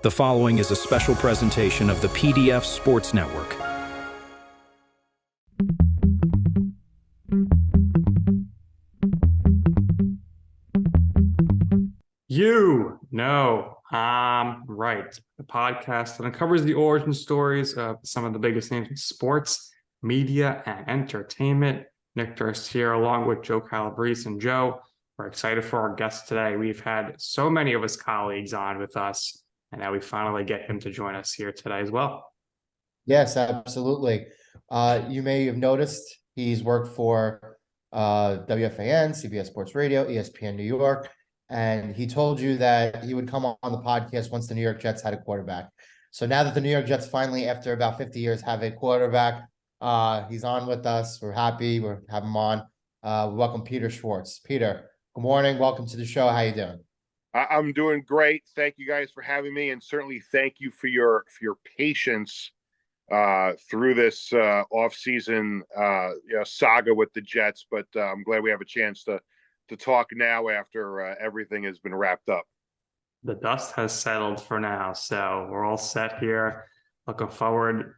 The following is a special presentation of the PDF Sports Network. You know, right. The podcast that uncovers the origin stories of some of the biggest names in sports, media, and entertainment. Nick Durst here, along with Joe Calabrese and Joe. We're excited for our guest today. We've had so many of his colleagues on with us, and now we finally get him to join us here today as well. Yes, absolutely. You may have noticed he's worked for WFAN, CBS Sports Radio, ESPN New York, and he told you that he would come on the podcast once the New York Jets had a quarterback. So now that the New York Jets finally, after about 50 years, have a quarterback, he's on with us. We're happy. We have him on. Welcome, Peter Schwartz. Peter, good morning. Welcome to the show. How you doing? I'm doing great. Thank you guys for having me, and certainly thank you for your patience through this off-season saga with the Jets. But I'm glad we have a chance to talk now after everything has been wrapped up. The dust has settled for now, so we're all set here. Looking forward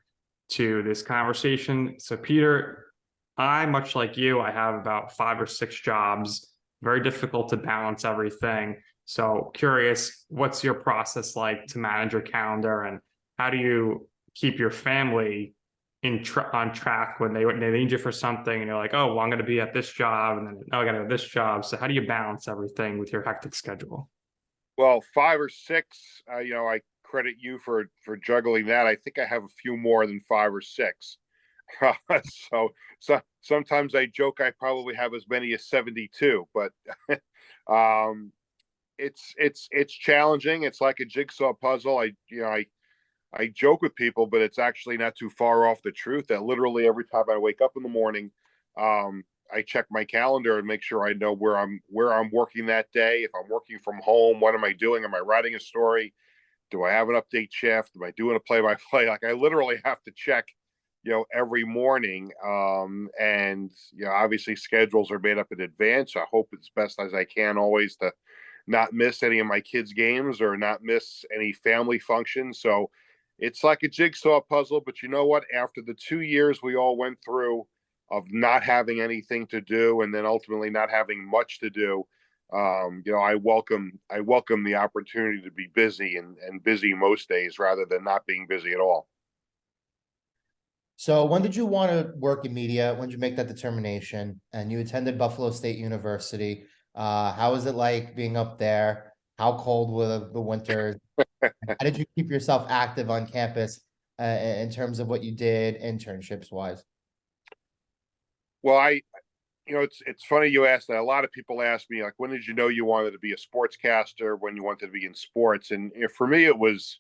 to this conversation. So, Peter, much like you, I have about 5 or 6 jobs. Very difficult to balance everything. So curious, what's your process like to manage your calendar, and how do you keep your family on track when they need you for something and you're like, oh, well, I'm going to be at this job, and then I got to go to this job. So how do you balance everything with your hectic schedule? Well, 5 or 6, I credit you for juggling that. I think I have a few more than 5 or 6. So sometimes I joke I probably have as many as 72, but it's challenging. It's like a jigsaw puzzle. I joke with people, but it's actually not too far off the truth that literally every time I wake up in the morning, I check my calendar and make sure I know where I'm working that day. If I'm working from home, what am I doing? Am I writing a story? Do I have an update shift? Am I doing a play-by-play? Like I literally have to check, every morning. And obviously schedules are made up in advance. I hope as best as I can always to not miss any of my kids' games or not miss any family functions. So it's like a jigsaw puzzle, but you know what? After the 2 years we all went through of not having anything to do and then ultimately not having much to do, I welcome the opportunity to be busy and busy most days rather than not being busy at all. So when did you want to work in media? When did you make that determination? And you attended Buffalo State University. How was it like being up there? How cold were the winters? How did you keep yourself active on campus in terms of what you did internships wise? Well, it's funny you asked that. A lot of people ask me, like, when did you know you wanted to be a sportscaster, when you wanted to be in sports? And for me, it was,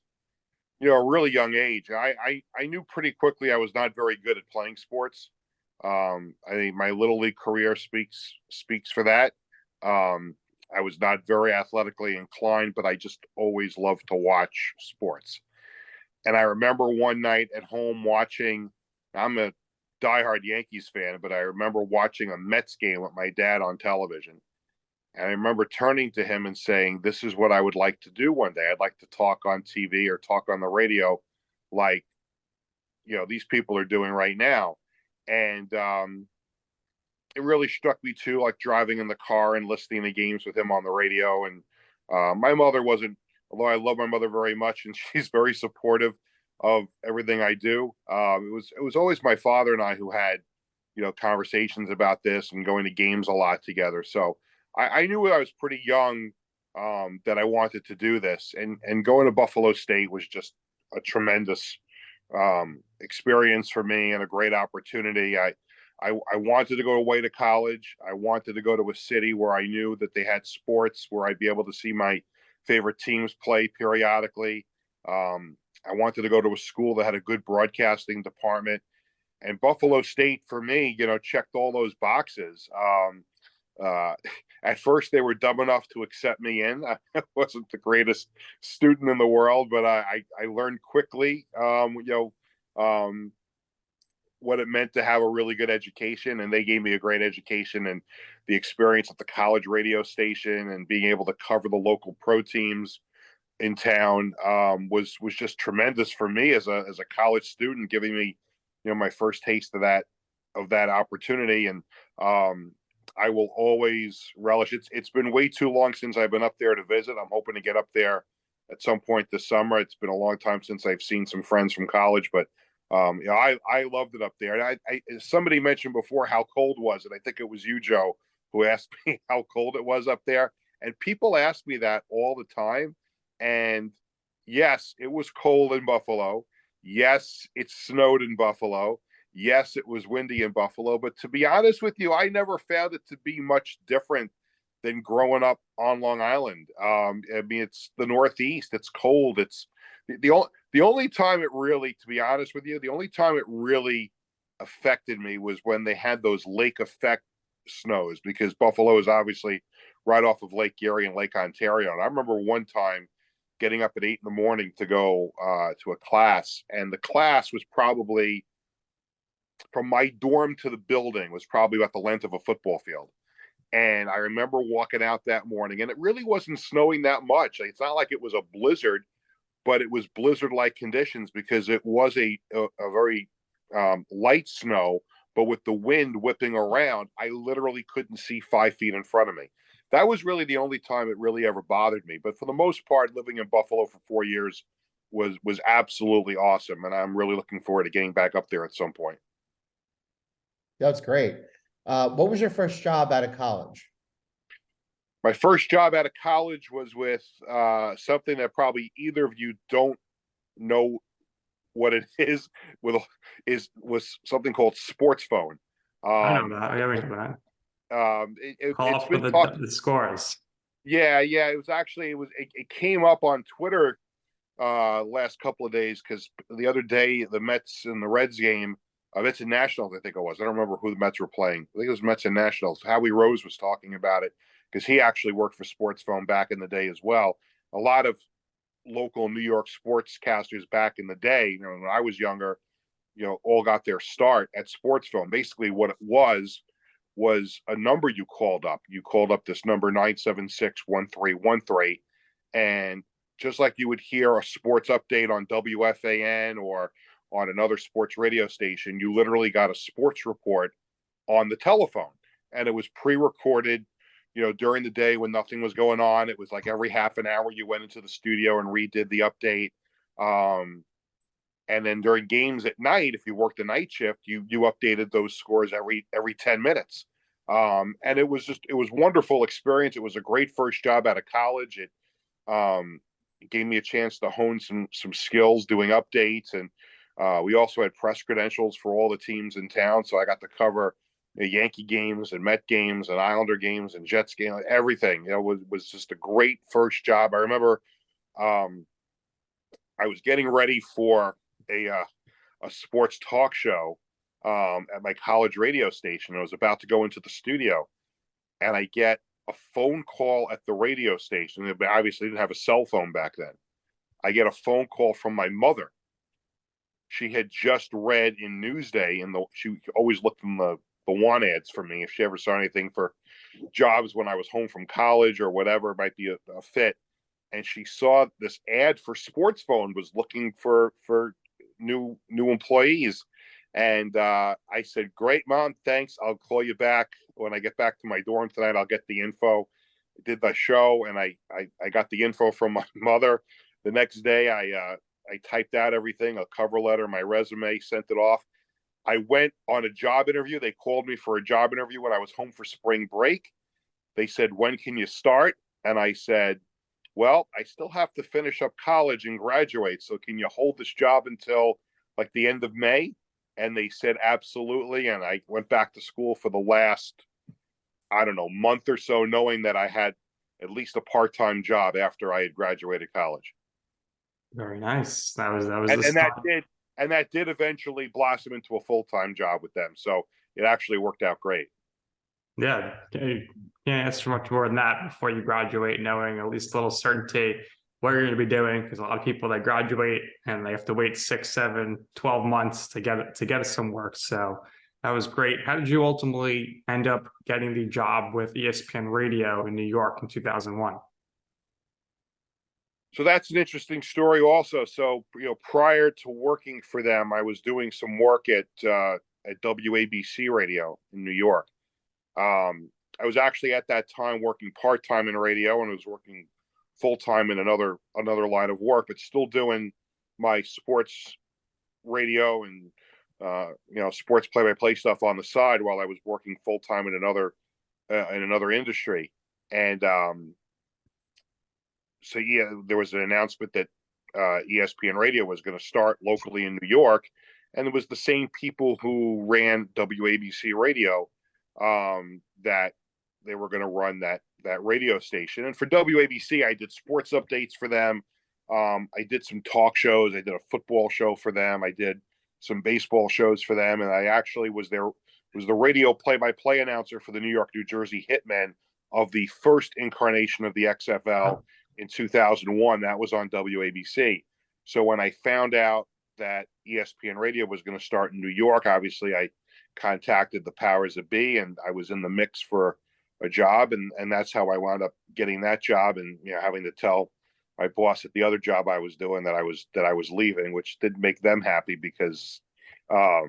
a really young age. I knew pretty quickly I was not very good at playing sports. I think my little league career speaks for that. I was not very athletically inclined, but I just always loved to watch sports. And I remember one night at home watching, I'm a diehard Yankees fan, but I remember watching a Mets game with my dad on television. And I remember turning to him and saying, this is what I would like to do one day. I'd like to talk on TV or talk on the radio like, these people are doing right now. And it really struck me too, like driving in the car and listening to games with him on the radio. And my mother wasn't, although I love my mother very much and she's very supportive of everything I do. It was always my father and I who had, conversations about this and going to games a lot together. So I knew when I was pretty young that I wanted to do this, and going to Buffalo State was just a tremendous experience for me and a great opportunity. I wanted to go away to college. I wanted to go to a city where I knew that they had sports, where I'd be able to see my favorite teams play periodically. I wanted to go to a school that had a good broadcasting department. And Buffalo State, for me, checked all those boxes. At first, they were dumb enough to accept me in. I wasn't the greatest student in the world, but I learned quickly, what it meant to have a really good education, and they gave me a great education, and the experience at the college radio station and being able to cover the local pro teams in town was just tremendous for me as a college student, giving me, my first taste of that opportunity. And I will always relish it. It's been way too long since I've been up there to visit. I'm hoping to get up there at some point this summer. It's been a long time since I've seen some friends from college, but I loved it up there. And somebody mentioned before how cold was it. I think it was you, Joe, who asked me how cold it was up there. And people ask me that all the time. And yes, it was cold in Buffalo. Yes, it snowed in Buffalo. Yes, it was windy in Buffalo. But to be honest with you, I never found it to be much different than growing up on Long Island. I mean, it's the Northeast. It's cold. It's the only time it really, to be honest with you, the only time it really affected me was when they had those lake effect snows, because Buffalo is obviously right off of Lake Erie and Lake Ontario. And I remember one time getting up at 8 a.m. to go to a class, and the class was probably, from my dorm to the building, was probably about the length of a football field. And I remember walking out that morning, and it really wasn't snowing that much. It's not like it was a blizzard, but it was blizzard-like conditions because it was a very light snow, but with the wind whipping around, I literally couldn't see 5 feet in front of me. That was really the only time it really ever bothered me. But for the most part, living in Buffalo for 4 years was absolutely awesome. And I'm really looking forward to getting back up there at some point. That's great. What was your first job out of college? My first job out of college was with something that probably either of you don't know what it is, was something called Sports Phone. I know that. Yeah, we know that. Call It's up for been the scores. Yeah. It came up on Twitter last couple of days, because the other day the Mets and the Reds game, Mets and Nationals, I think it was. I don't remember who the Mets were playing. I think it was Mets and Nationals. Howie Rose was talking about it because he actually worked for Sports Phone back in the day as well. A lot of local New York sportscasters back in the day, when I was younger, all got their start at Sports Phone. Basically, what it was a number you called up. You called up this number 976-1313, and just like you would hear a sports update on WFAN or on another sports radio station, you literally got a sports report on the telephone, and it was pre-recorded. During the day when nothing was going on, it was like every half an hour you went into the studio and redid the update. And then during games at night, if you worked the night shift, you updated those scores every 10 minutes. And it was wonderful experience. It was a great first job out of college. It gave me a chance to hone some skills doing updates. And we also had press credentials for all the teams in town. So I got to cover Yankee games and Met games and Islander games and Jets games, everything. Was just a great first job. I remember I was getting ready for a sports talk show at my college radio station. I was about to go into the studio, and I get a phone call at the radio station. They obviously didn't have a cell phone back then. I get a phone call from my mother. She had just read in Newsday, and she always looked in the want ads for me if she ever saw anything for jobs when I was home from college or whatever might be a fit. And she saw this ad for Sports Phone was looking for new employees. And I said, "Great, Mom, thanks. I'll call you back when I get back to my dorm tonight. I'll get the info." I did the show, and I got the info from my mother. The next day, I typed out everything, a cover letter, my resume, sent it off. I went on a job interview. They called me for a job interview when I was home for spring break. They said, "When can you start?" And I said, "Well, I still have to finish up college and graduate. So can you hold this job until like the end of May?" And they said, "Absolutely." And I went back to school for the last, I don't know, month or so, knowing that I had at least a part-time job after I had graduated college. Very nice. That was that did eventually blossom into a full-time job with them. So it actually worked out great. Yeah, you can't ask for much more than that before you graduate, knowing at least a little certainty what you're going to be doing. Because a lot of people that graduate and they have to wait 6, 7, 12 months to get some work. So that was great. How did you ultimately end up getting the job with ESPN Radio in New York in 2001? So that's an interesting story also. So, prior to working for them, I was doing some work at WABC radio in New York. I was actually at that time working part-time in radio, and I was working full-time in another line of work, but still doing my sports radio and sports play-by-play stuff on the side while I was working full-time in another industry. And so yeah, there was an announcement that ESPN Radio was going to start locally in New York, and it was the same people who ran WABC Radio that they were going to run that radio station. And for WABC, I did sports updates for them. I did some talk shows. I did a football show for them. I did some baseball shows for them, and I actually was the radio play-by-play announcer for the New York, New Jersey Hitmen of the first incarnation of the XFL in 2001. That was on WABC. So when I found out that ESPN Radio was going to start in New York, obviously I contacted the powers that be, and I was in the mix for a job, and that's how I wound up getting that job, and having to tell my boss at the other job I was doing that I was leaving, which didn't make them happy because I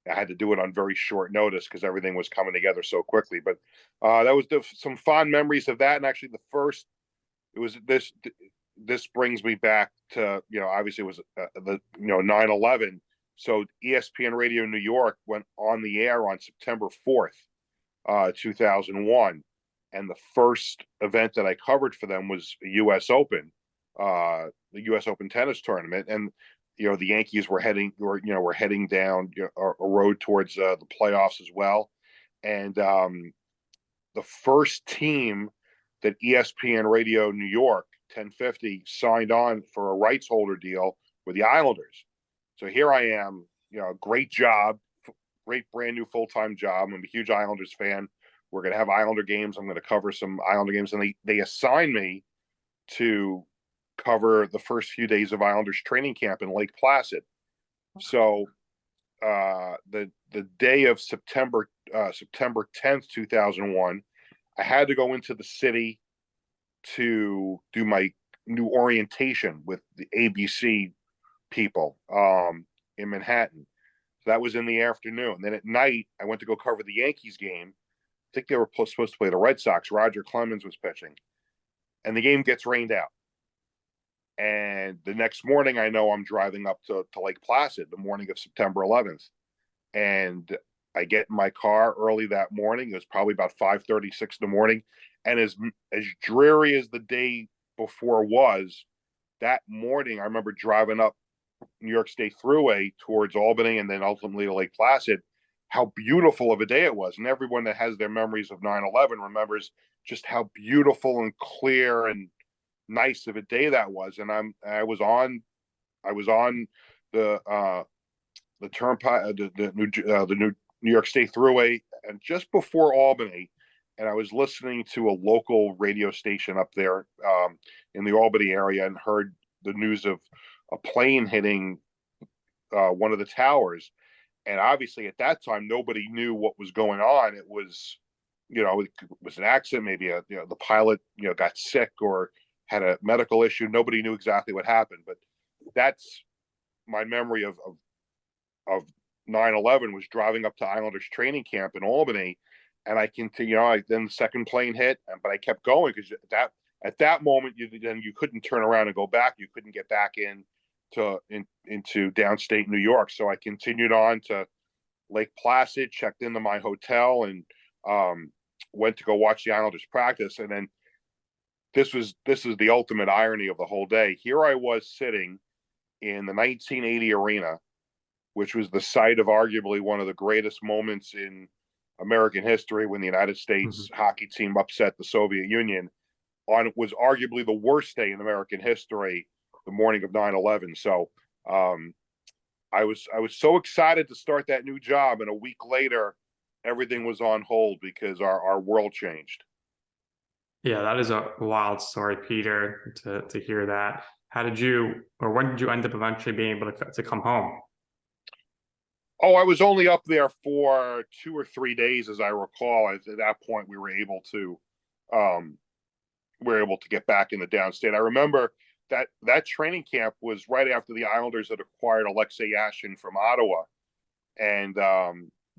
had to do it on very short notice because everything was coming together so quickly. But that was some fond memories of that. And actually this brings me back to, obviously it was the 9/11. So ESPN Radio New York went on the air on September 4th, 2001. And the first event that I covered for them was a U.S. Open, the U.S. Open tennis tournament. And, the Yankees were heading down a road towards the playoffs as well. And the first team that ESPN Radio New York 1050 signed on for a rights holder deal were the Islanders. So here I am, great job, great brand new full-time job. I'm a huge Islanders fan. We're going to have Islander games. I'm going to cover some Islander games. And they assigned me to cover the first few days of Islanders training camp in Lake Placid. So the day of September 10th, 2001, I had to go into the city to do my new orientation with the ABC people in Manhattan. So that was in the afternoon. Then at night, I went to go cover the Yankees game. I think they were supposed to play the Red Sox. Roger Clemens was pitching, and the game gets rained out. And the next morning, I know I'm driving up to Lake Placid the morning of September 11th. And I get in my car early that morning. It was probably about 5:36 in the morning. And as dreary as the day before was, that morning, I remember driving up New York State Thruway towards Albany and then ultimately to Lake Placid, how beautiful of a day it was. And everyone that has their memories of 9/11 remembers just how beautiful and clear and nice of a day that was. And I was on the turnpike, the New York State Thruway, and just before Albany, and I was listening to a local radio station up there in the Albany area, and heard the news of a plane hitting one of the towers. And obviously at that time, nobody knew what was going on. It was, it was an accident. Maybe the pilot, got sick or had a medical issue. Nobody knew exactly what happened, but that's my memory of 9/11 was driving up to Islanders training camp in Albany. And I continue, then the second plane hit, but I kept going because at that moment, you couldn't turn around and go back. You couldn't get back into downstate New York. So I continued on to Lake Placid, checked into my hotel, and went to go watch the Islanders practice. And then this is the ultimate irony of the whole day. Here I was sitting in the 1980 arena, which was the site of arguably one of the greatest moments in American history, when the United States hockey team upset the Soviet Union on was arguably the worst day in American history, the morning of 9/11. So I was so excited to start that new job, and a week later everything was on hold because our world changed. Yeah, that is a wild story, Peter, to hear that. When did you end up eventually being able to come home? Oh, I was only up there for 2 or 3 days, as I recall. At that point, we were able to get back in the downstate. I remember that training camp was right after the Islanders had acquired Alexei Yashin from Ottawa, and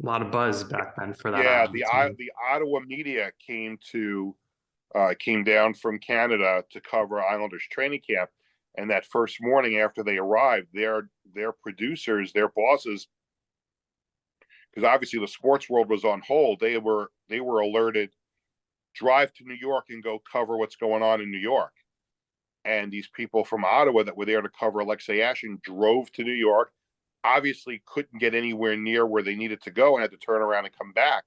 A lot of buzz back then for that. yeah, team. the Ottawa media came down from Canada to cover Islanders training camp, and that first morning after they arrived, their producers, their bosses, because obviously the sports world was on hold, they were alerted, drive to New York and go cover what's going on in New York. And these people from Ottawa that were there to cover Alexei Yashin drove to New York, obviously couldn't get anywhere near where they needed to go and had to turn around and come back.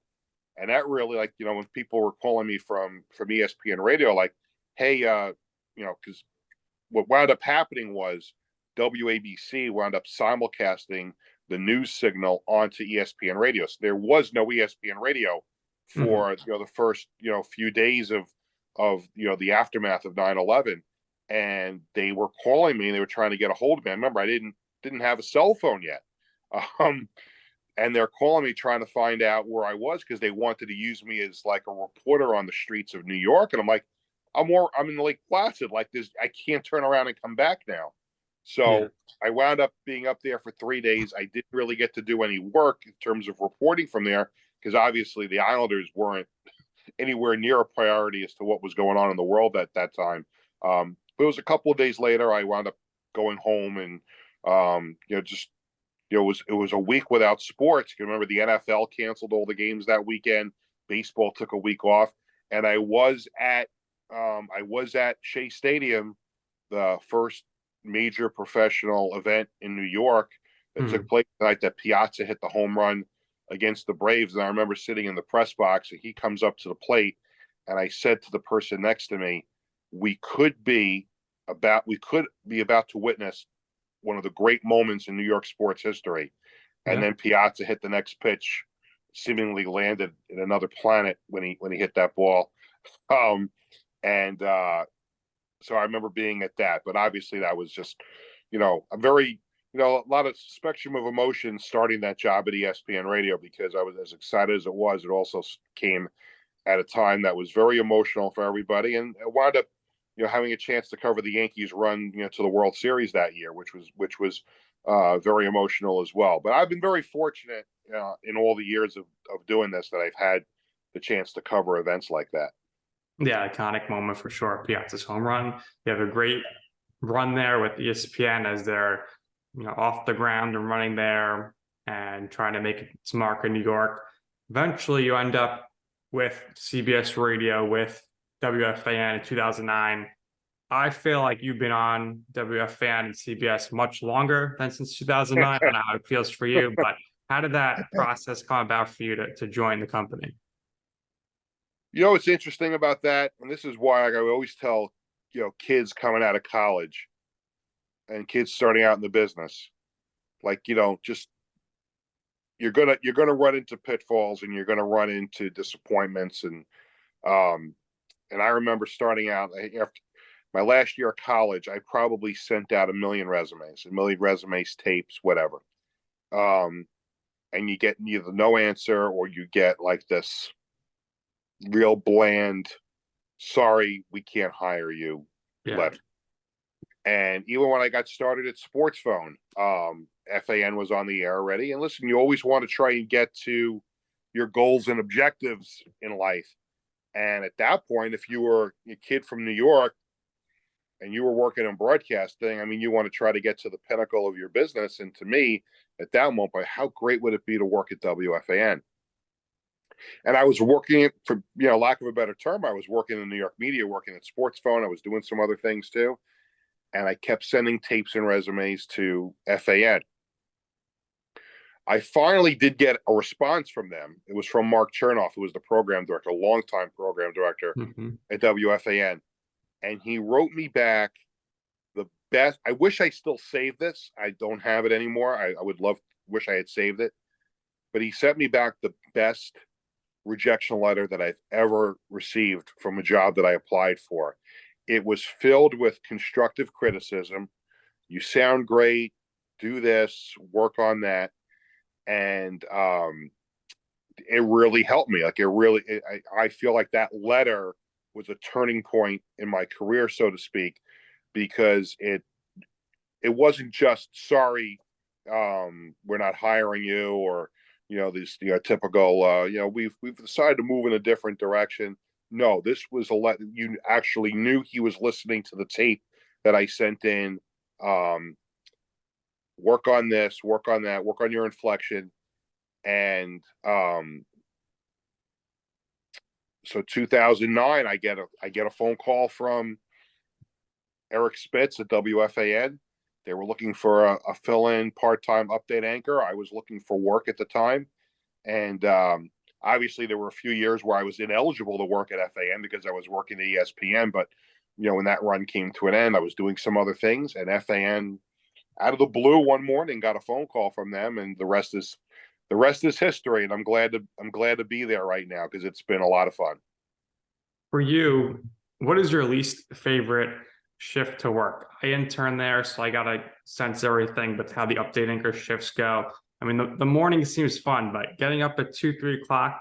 And that really, like, when people were calling me from ESPN radio, like, hey, because what wound up happening was WABC wound up simulcasting the news signal onto ESPN radio. So there was no ESPN radio for the first few days of the aftermath of 9/11, and they were calling me and they were trying to get a hold of me. I remember I didn't have a cell phone yet, and they're calling me trying to find out where I was because they wanted to use me as like a reporter on the streets of New York. And I'm like, I'm in Lake Placid, like this. I can't turn around and come back now. So I wound up being up there for 3 days. I didn't really get to do any work in terms of reporting from there because obviously the Islanders weren't anywhere near a priority as to what was going on in the world at that time. But it was a couple of days later, I wound up going home and, it was a week without sports. You remember the NFL canceled all the games that weekend. Baseball took a week off, and I was at Shea Stadium, the first major professional event in New York that took place the night that Piazza hit the home run against the Braves. And I remember sitting in the press box, and he comes up to the plate, and I said to the person next to me, we could be about to witness one of the great moments in New York sports history. And then Piazza hit the next pitch, seemingly landed in another planet when he hit that ball. So I remember being at that, but obviously that was just, a very, a lot of spectrum of emotions starting that job at ESPN Radio, because I was as excited as it was. It also came at a time that was very emotional for everybody, and it wound up, having a chance to cover the Yankees run, to the World Series that year, which was very emotional as well. But I've been very fortunate in all the years of doing this that I've had the chance to cover events like that. Yeah, iconic moment for sure. Piazza's home run. You have a great run there with ESPN as they're, off the ground and running there and trying to make its mark in New York. Eventually, you end up with CBS Radio with WFAN in 2009. I feel like you've been on WFAN and CBS much longer than since 2009. I don't know how it feels for you, but how did that process come about for you to join the company? What's interesting about that, and this is why I always tell, kids coming out of college and kids starting out in the business, like, just you're gonna run into pitfalls and you're gonna run into disappointments, and I remember starting out after my last year of college, I probably sent out a million resumes, tapes, whatever. And you get either no answer or you get like this real bland, sorry, we can't hire you letter. And even when I got started at Sports Phone, FAN was on the air already. And listen, you always want to try and get to your goals and objectives in life. And at that point, if you were a kid from New York and you were working in broadcasting, I mean, you want to try to get to the pinnacle of your business. And to me, at that moment, how great would it be to work at WFAN? And I was working, for lack of a better term, I was working in New York media, working at Sports Phone. I was doing some other things too. And I kept sending tapes and resumes to FAN. I finally did get a response from them. It was from Mark Chernoff, who was the program director, a longtime program director at WFAN. And he wrote me back the best. I wish I still saved this. I don't have it anymore. I wish I had saved it. But he sent me back the best rejection letter that I've ever received from a job that I applied for. It was filled with constructive criticism. You sound great. Do this. Work on that. And it really helped me. Like I feel like that letter was a turning point in my career, so to speak, because it wasn't just sorry, we're not hiring you, or these typical we've decided to move in a different direction. No, this was you actually knew he was listening to the tape that I sent in. Work on this, work on that, work on your inflection. And so 2009, I get a phone call from Eric Spitz at WFAN. They were looking for a fill-in part-time update anchor. I was looking for work at the time. And obviously there were a few years where I was ineligible to work at FAN because I was working at ESPN. But, when that run came to an end, I was doing some other things, and FAN out of the blue one morning got a phone call from them, and the rest is history. And I'm glad to be there right now, because it's been a lot of fun. For you, what is your least favorite shift to work? I interned there, so I got to sense everything, but how the update anchor shifts go. I mean, the morning seems fun, but getting up at 2-3 o'clock,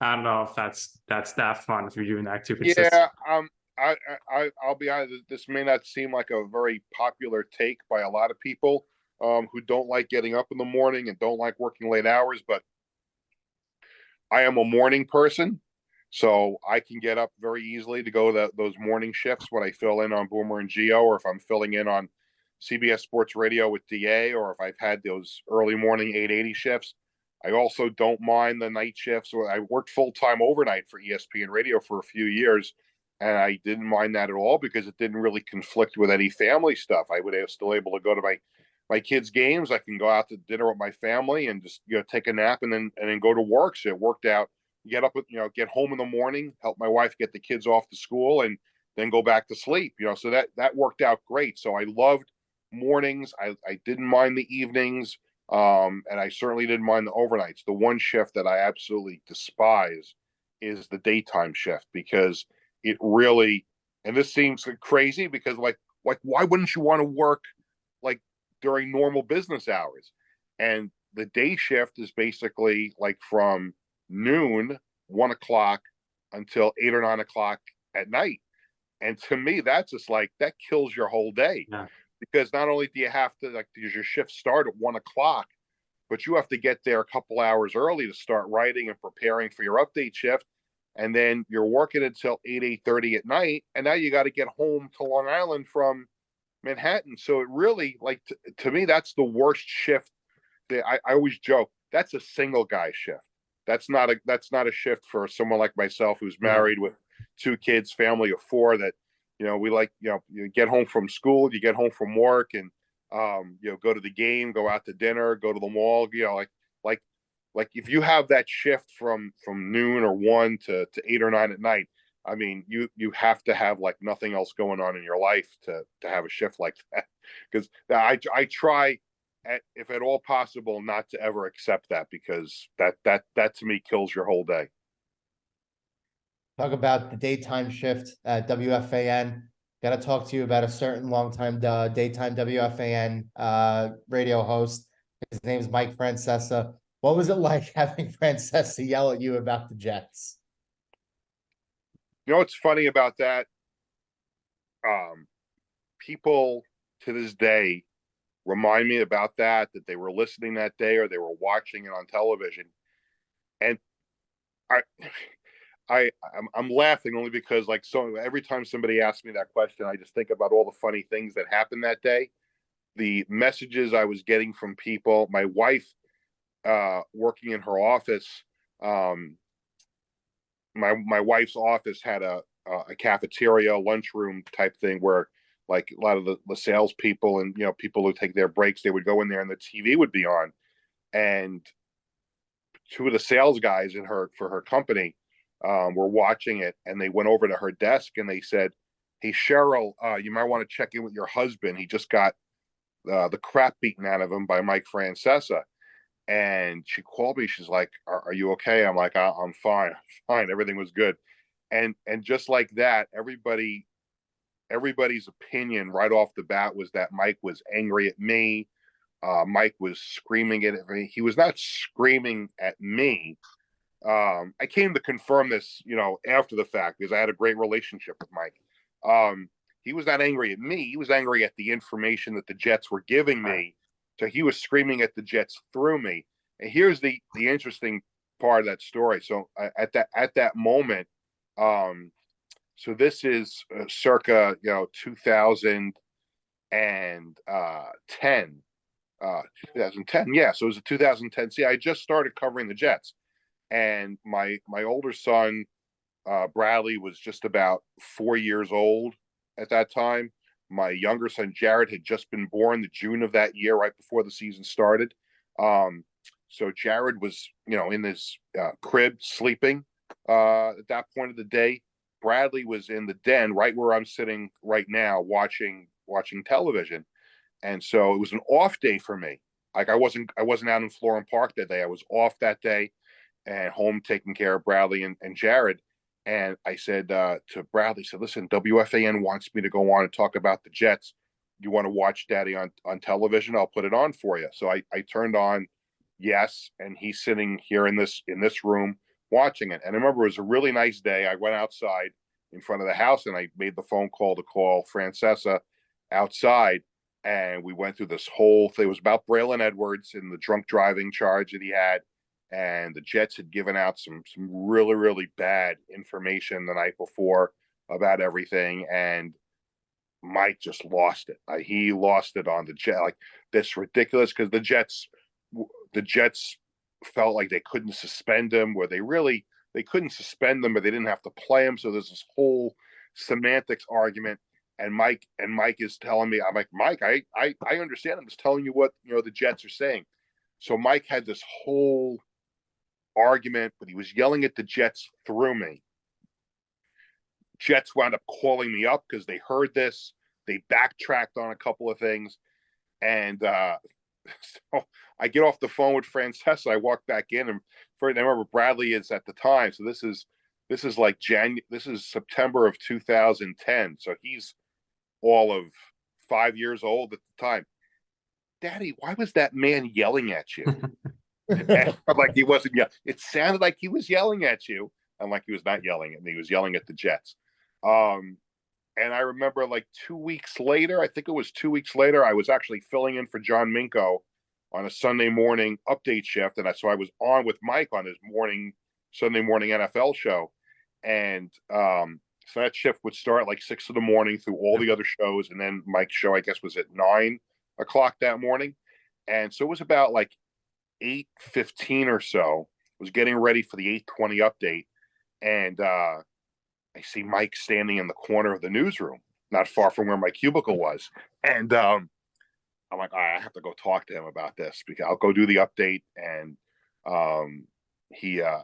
I don't know if that's that fun if you're doing that too consistently. Yeah, I'll be honest. This may not seem like a very popular take by a lot of people who don't like getting up in the morning and don't like working late hours, but I am a morning person, so I can get up very easily to go to those morning shifts when I fill in on Boomer and Geo, or if I'm filling in on CBS Sports Radio with DA, or if I've had those early morning 880 shifts. I also don't mind the night shifts. I worked full-time overnight for ESPN Radio for a few years, and I didn't mind that at all because it didn't really conflict with any family stuff. I was still able to go to my kids' games. I can go out to dinner with my family and just take a nap and then go to work. So it worked out. Get up, get home in the morning, help my wife get the kids off to school, and then go back to sleep. So that worked out great. So I loved mornings. I didn't mind the evenings, and I certainly didn't mind the overnights. The one shift that I absolutely despise is the daytime shift, because it really, and this seems crazy, because like why wouldn't you want to work like during normal business hours? And the day shift is basically like from noon, 1 o'clock, until 8 or 9 o'clock at night. And to me, that's just like, that kills your whole day. Yeah. Because not only do you have to, does your shift start at 1 o'clock, but you have to get there a couple hours early to start writing and preparing for your update shift. And then you're working until 8:30 at night. And now you got to get home to Long Island from Manhattan. So it really, like, to me, that's the worst shift. That I always joke, that's a single guy shift. That's not a shift for someone like myself who's married with 2 kids, family of 4, that, we like, you get home from school, you get home from work, and, go to the game, go out to dinner, go to the mall, like if you have that shift from noon or 1 to 8 or 9 at night, I mean, you have to have like nothing else going on in your life to have a shift like that. Because I try, if at all possible, not to ever accept that, because that to me kills your whole day. Talk about the daytime shift at WFAN. Got to talk to you about a certain longtime daytime WFAN radio host. His name is Mike Francesa. What was it like having Francesa yell at you about the Jets? You know what's funny about that? People to this day remind me about that they were listening that day, or they were watching it on television. And I'm laughing only because, like, so every time somebody asks me that question, I just think about all the funny things that happened that day. The messages I was getting from people, my wife, working in her office, my wife's office had a cafeteria, lunchroom type thing where, like, a lot of the salespeople and people who take their breaks, they would go in there and the TV would be on, and 2 of the sales guys for her company were watching it, and they went over to her desk and they said, "Hey, Cheryl, you might want to check in with your husband. He just got the crap beaten out of him by Mike Francesa." And she called me. She's like, "Are you okay?" I'm like, "I'm fine. Everything was good." And just like that, everybody's opinion right off the bat was that Mike was angry at me. Mike was screaming at me. He was not screaming at me. I came to confirm this, after the fact, because I had a great relationship with Mike. He was not angry at me. He was angry at the information that the Jets were giving me. So he was screaming at the Jets through me. And here's the interesting part of that story. So at that moment, so this is circa 2010, 2010. Yeah, so it was a 2010. See, I just started covering the Jets, and my older son Bradley was just about 4 years old at that time. My younger son Jared had just been born the June of that year, right before the season started. So Jared was, in his crib sleeping at that point of the day. Bradley was in the den, right where I'm sitting right now, watching television. And so it was an off day for me. Like I wasn't out in Florham Park that day. I was off that day and home taking care of Bradley and Jared. And I said to Bradley, listen, WFAN wants me to go on and talk about the Jets. You want to watch Daddy on television? I'll put it on for you. So I turned on yes, and he's sitting here in this room watching it. And I remember it was a really nice day. I went outside in front of the house and I made the phone call to call Francesa outside. And we went through this whole thing. It was about Braylon Edwards and the drunk driving charge that he had. And the Jets had given out some really, really bad information the night before about everything. And Mike just lost it. He lost it on the Jet. Like, this ridiculous, because the Jets felt like they couldn't suspend him, where they couldn't suspend them, but they didn't have to play him. So there's this whole semantics argument. And Mike is telling me, I'm like, Mike, I understand. I'm just telling you what the Jets are saying. So Mike had this whole argument, but he was yelling at the Jets through me. Jets wound up calling me up because they heard this. They backtracked on a couple of things. And so I get off the phone with Francesa. I walk back in, and I remember Bradley is at the time. So this is like this is September of 2010. So he's all of 5 years old at the time. Daddy, why was that man yelling at you? Like he wasn't yelling. It sounded like he was yelling at you, and like he was not yelling at me. He was yelling at the Jets. And I remember like 2 weeks later, I think it was 2 weeks later, I was actually filling in for John Minko on a Sunday morning update shift. And so I was on with Mike on his Sunday morning NFL show. And so that shift would start like 6 a.m. through all the other shows. And then Mike's show, I guess, was at 9 o'clock that morning. And so it was about like 8:15 or so. I was getting ready for the 8:20 update. And I see Mike standing in the corner of the newsroom, not far from where my cubicle was. And I'm like, I have to go talk to him about this, because I'll go do the update. And I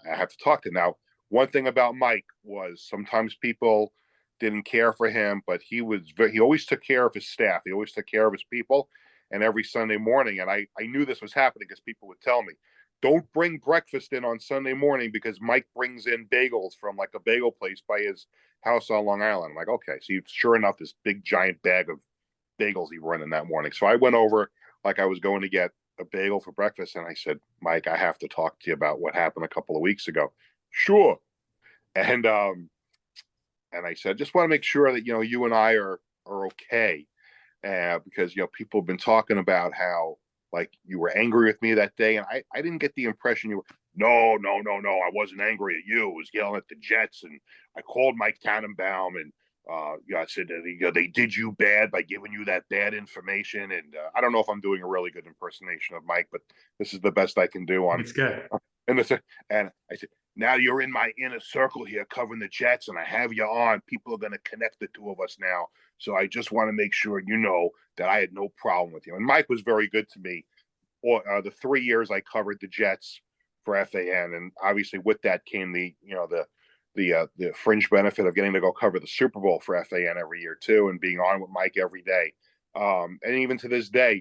have to talk to him. Now, one thing about Mike was sometimes people didn't care for him, but he always took care of his staff. He always took care of his people. And every Sunday morning, and I knew this was happening because people would tell me, don't bring breakfast in on Sunday morning because Mike brings in bagels from like a bagel place by his house on Long Island. I'm like, okay. So sure enough, this big giant bag of bagels he brought in that morning. So I went over like I was going to get a bagel for breakfast. And I said, Mike, I have to talk to you about what happened a couple of weeks ago. Sure. And I said, just want to make sure that, you and I are okay. Because, people have been talking about how, like, you were angry with me that day. And I didn't get the impression you were, no, I wasn't angry at you. I was yelling at the Jets. And I called Mike Tannenbaum and, I said, they did you bad by giving you that bad information. And I don't know if I'm doing a really good impersonation of Mike, but this is the best I can do on. It's good. And I said, now you're in my inner circle here covering the Jets, and I have you on. People are going to connect the two of us now. So I just want to make sure you know that I had no problem with you. And Mike was very good to me. The 3 years I covered the Jets for FAN, and obviously with that came the fringe benefit of getting to go cover the Super Bowl for FAN every year too, and being on with Mike every day. And even to this day,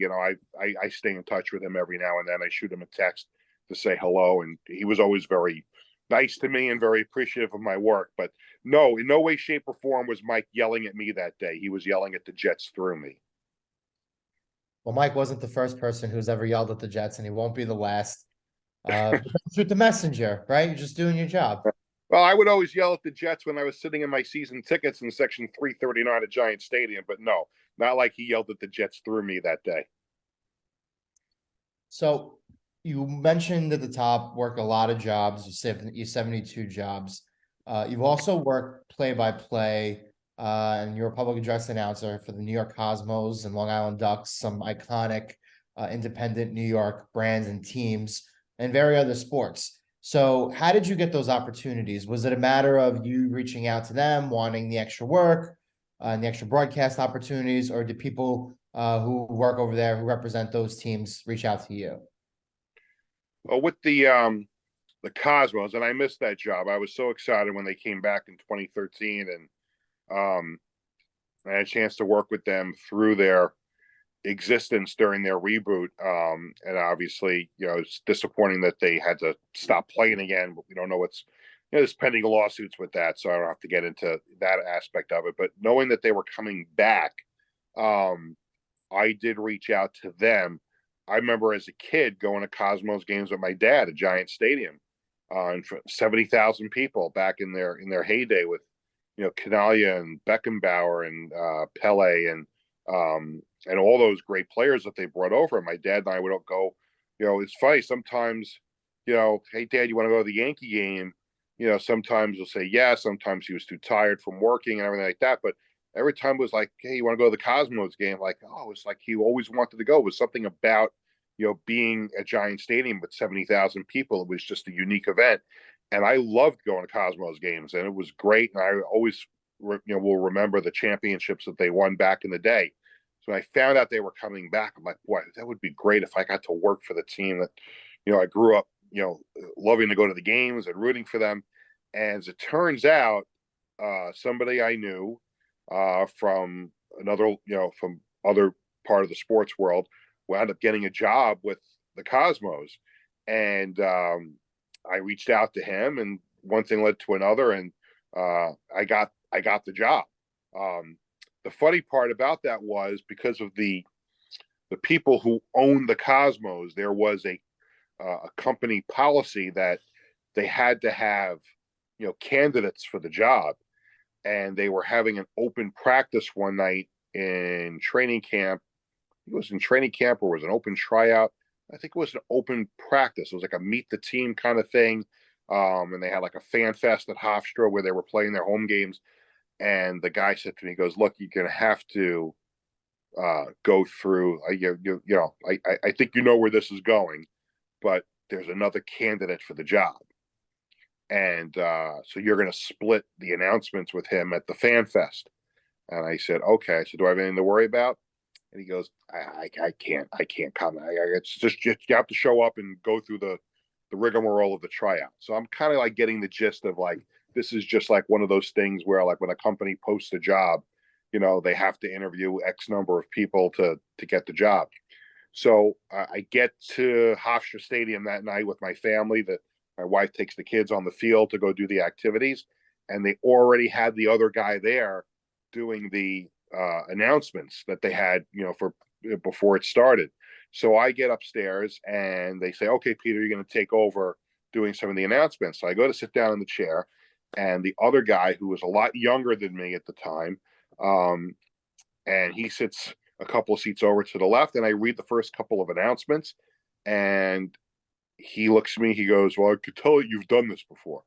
I stay in touch with him every now and then. I shoot him a text to say hello, and he was always very nice to me and very appreciative of my work. But no, in no way, shape, or form was Mike yelling at me that day. He was yelling at the Jets through me. Well, Mike wasn't the first person who's ever yelled at the Jets, and he won't be the last. Shoot the messenger, right? You're just doing your job. Well, I would always yell at the Jets when I was sitting in my season tickets in section 339 at Giant Stadium, but no, not like he yelled at the Jets through me that day. So you mentioned at the top, worked a lot of jobs. You said you 72 jobs. You've also worked play-by-play, and you're a public address announcer for the New York Cosmos and Long Island Ducks, some iconic independent New York brands and teams, and various other sports. So how did you get those opportunities? Was it a matter of you reaching out to them, wanting the extra work and the extra broadcast opportunities, or did people who work over there, who represent those teams, reach out to you? Well, with the Cosmos, and I missed that job. I was so excited when they came back in 2013, and I had a chance to work with them through their existence during their reboot. And obviously, it's disappointing that they had to stop playing again, but we don't know what's, there's pending lawsuits with that, so I don't have to get into that aspect of it. But knowing that they were coming back, I did reach out to them. I remember as a kid going to Cosmos games with my dad at Giant Stadium, and 70,000 people back in their heyday with, Canalia and Beckenbauer and Pele and all those great players that they brought over. My dad and I would go. It's funny sometimes. Hey Dad, you want to go to the Yankee game? Sometimes he'll say yes. Sometimes he was too tired from working and everything like that. But every time it was like, hey, you want to go to the Cosmos game? Like, oh, it's like he always wanted to go. It was something about, being at Giant Stadium with 70,000 people. It was just a unique event. And I loved going to Cosmos games, and it was great. And I always, will remember the championships that they won back in the day. So when I found out they were coming back, I'm like, boy, that would be great if I got to work for the team that, I grew up, loving to go to the games and rooting for them. And as it turns out, somebody I knew from another, from other part of the sports world, wound up getting a job with the Cosmos. And I reached out to him, and one thing led to another, and I got the job. The funny part about that was because of the people who owned the Cosmos, there was a company policy that they had to have, candidates for the job. And they were having an open practice one night in training camp. It was in training camp, or was an open tryout. I think it was an open practice. It was like a meet the team kind of thing. And they had like a fan fest at Hofstra where they were playing their home games. And the guy said to me, he goes, look, you're going to have to go through, I think you know where this is going, but there's another candidate for the job. And so you're going to split the announcements with him at the fan fest. And I said, okay. I said, do I have anything to worry about? And he goes, I can't come. It's just you have to show up and go through the rigmarole of the tryout. So I'm kind of like getting the gist of like, this is just like one of those things where like when a company posts a job, they have to interview X number of people to get the job. So I get to Hofstra Stadium that night with my family. That my wife takes the kids on the field to go do the activities, and they already had the other guy there doing the announcements that they had, for before it started. So I get upstairs and they say, okay, Peter, you're going to take over doing some of the announcements. So I go to sit down in the chair, and the other guy, who was a lot younger than me at the time, and he sits a couple of seats over to the left, and I read the first couple of announcements, and he looks at me, he goes, well, I could tell that you've done this before.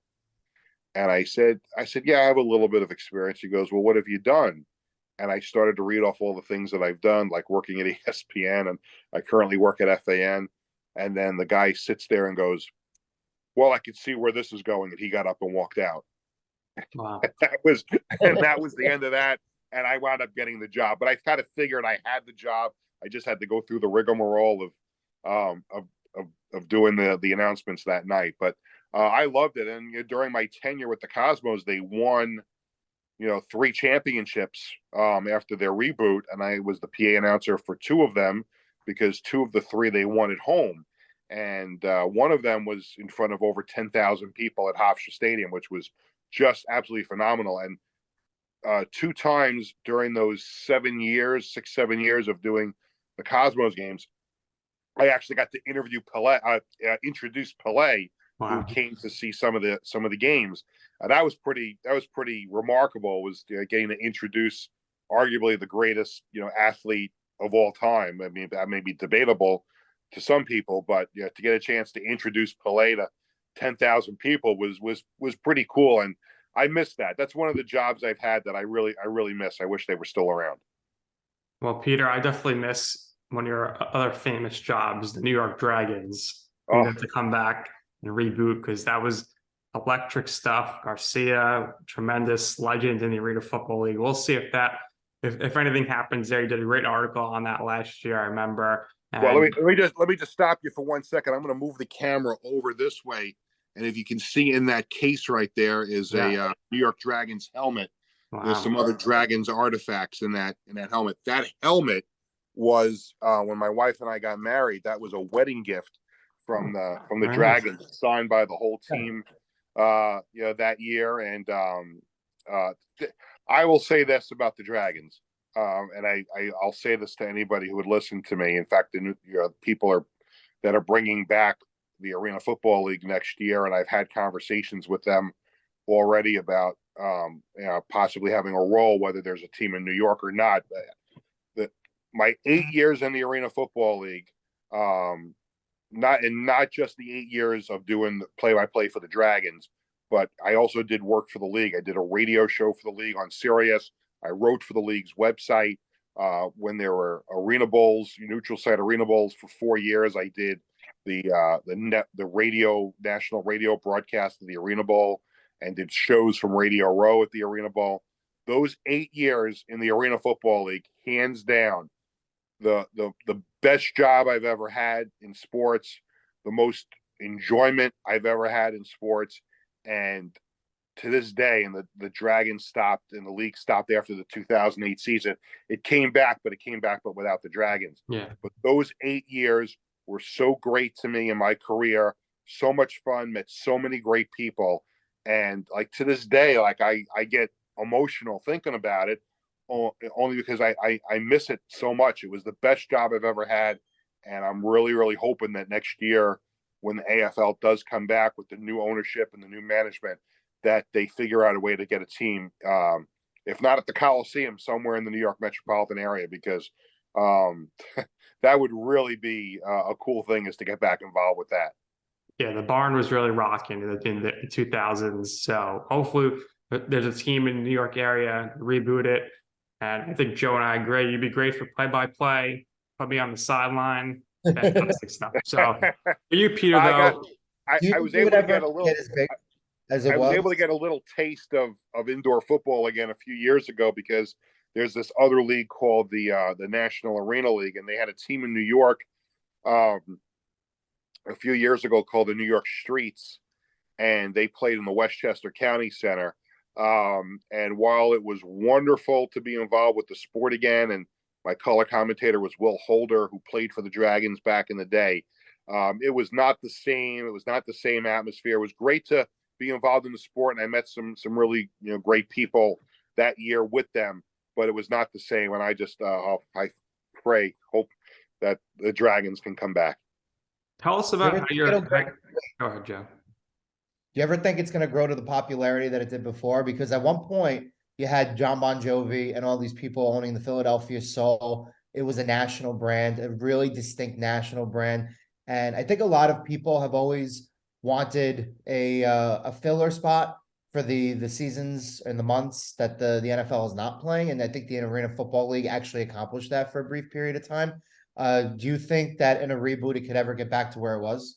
And I said, yeah, I have a little bit of experience. He goes, well, what have you done? And I started to read off all the things that I've done, like working at ESPN, and I currently work at FAN. And then the guy sits there and goes, well, I could see where this is going. And he got up and walked out. Wow. that was the end of that. And I wound up getting the job. But I kind of figured I had the job. I just had to go through the rigmarole of doing the announcements that night. But I loved it. And during my tenure with the Cosmos, they won 3 championships after their reboot, and I was the PA announcer for 2 of them, because 2 of the 3 they won at home, and one of them was in front of over 10,000 people at Hofstra Stadium, which was just absolutely phenomenal. And 2 times during those 7 years of doing the Cosmos games, I actually got to interview Pele, introduce Pele Wow. came to see some of the games. That was pretty remarkable. Was getting to introduce arguably the greatest athlete of all time. I mean, that may be debatable to some people, but to get a chance to introduce Pelé to 10,000 people was pretty cool, and I miss that. That's one of the jobs I've had that I really miss. I wish they were still around. Well, Peter, I definitely miss one of your other famous jobs, the New York Dragons. You Oh, have to come back and reboot, because that was electric stuff. Garcia, tremendous legend in the Arena Football League. We'll see if anything happens there. You did a great article on that last year, I remember. well, let me just stop you for 1 second. I'm going to move the camera over this way, and if you can see in that case right there is a New York Dragons helmet. Wow. There's some other Dragons artifacts in that helmet. That helmet was when my wife and I got married. That was a wedding gift from the Dragons, signed by the whole team. That year, and I will say this about the Dragons, and I'll say this to anybody who would listen to me. In fact, the people that are bringing back the Arena Football League next year, and I've had conversations with them already about possibly having a role, whether there's a team in New York or not. My 8 years in the Arena Football League, not just the 8 years of doing play-by-play for the Dragons, but I also did work for the league. I did a radio show for the league on Sirius. I wrote for the league's website when there were Arena Bowls, neutral site Arena Bowls for 4 years. I did the national radio broadcast of the Arena Bowl, and did shows from Radio Row at the Arena Bowl. Those 8 years in the Arena Football League, hands down, the best job I've ever had in sports, the most enjoyment I've ever had in sports. And to this day, and the Dragons stopped and the league stopped after the 2008 season. It came back, but without the Dragons. Yeah. But those 8 years were so great to me in my career. So much fun, met so many great people. And like to this day, like I get emotional thinking about it, only because I miss it so much. It was the best job I've ever had. And I'm really hoping that next year, when the AFL does come back with the new ownership and the new management, that they figure out a way to get a team, if not at the Coliseum, somewhere in the New York metropolitan area, because that would really be a cool thing, is to get back involved with that. Yeah, the barn was really rocking in the 2000s. So hopefully there's a team in the New York area, reboot it. And I think Joe and I agree. You'd be great for play-by-play, put me on the sideline. Fantastic stuff. So for you, Peter, though. I was able to get a little able to get a little taste of indoor football again a few years ago, because there's this other league called the National Arena League, and they had a team in New York a few years ago called the New York Streets, and they played in the Westchester County Center. And while it was wonderful to be involved with the sport again, and my color commentator was Will Holder, who played for the Dragons back in the day, it was not the same. It was not the same atmosphere. It was great to be involved in the sport, and I met some really great people that year with them, but it was not the same. And I just I hope that the Dragons can come back. Tell us about how you're. Go ahead, Joe. Do you ever think it's going to grow to the popularity that it did before? Because at one point you had John Bon Jovi and all these people owning the Philadelphia Soul. It was a national brand, a really distinct national brand. And I think a lot of people have always wanted a filler spot for the seasons and the months that the NFL is not playing. And I think the Arena Football League actually accomplished that for a brief period of time. Do you think that in a reboot it could ever get back to where it was?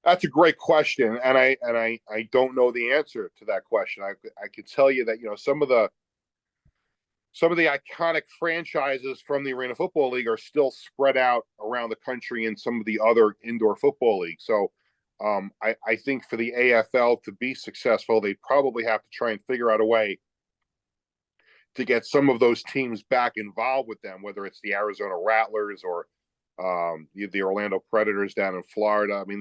That's a great question, and I don't know the answer to that question. I could tell you that some of the iconic franchises from the Arena Football League are still spread out around the country in some of the other indoor football leagues. So I think for the AFL to be successful, they probably have to try and figure out a way to get some of those teams back involved with them, whether it's the Arizona Rattlers or the Orlando Predators down in Florida. I mean,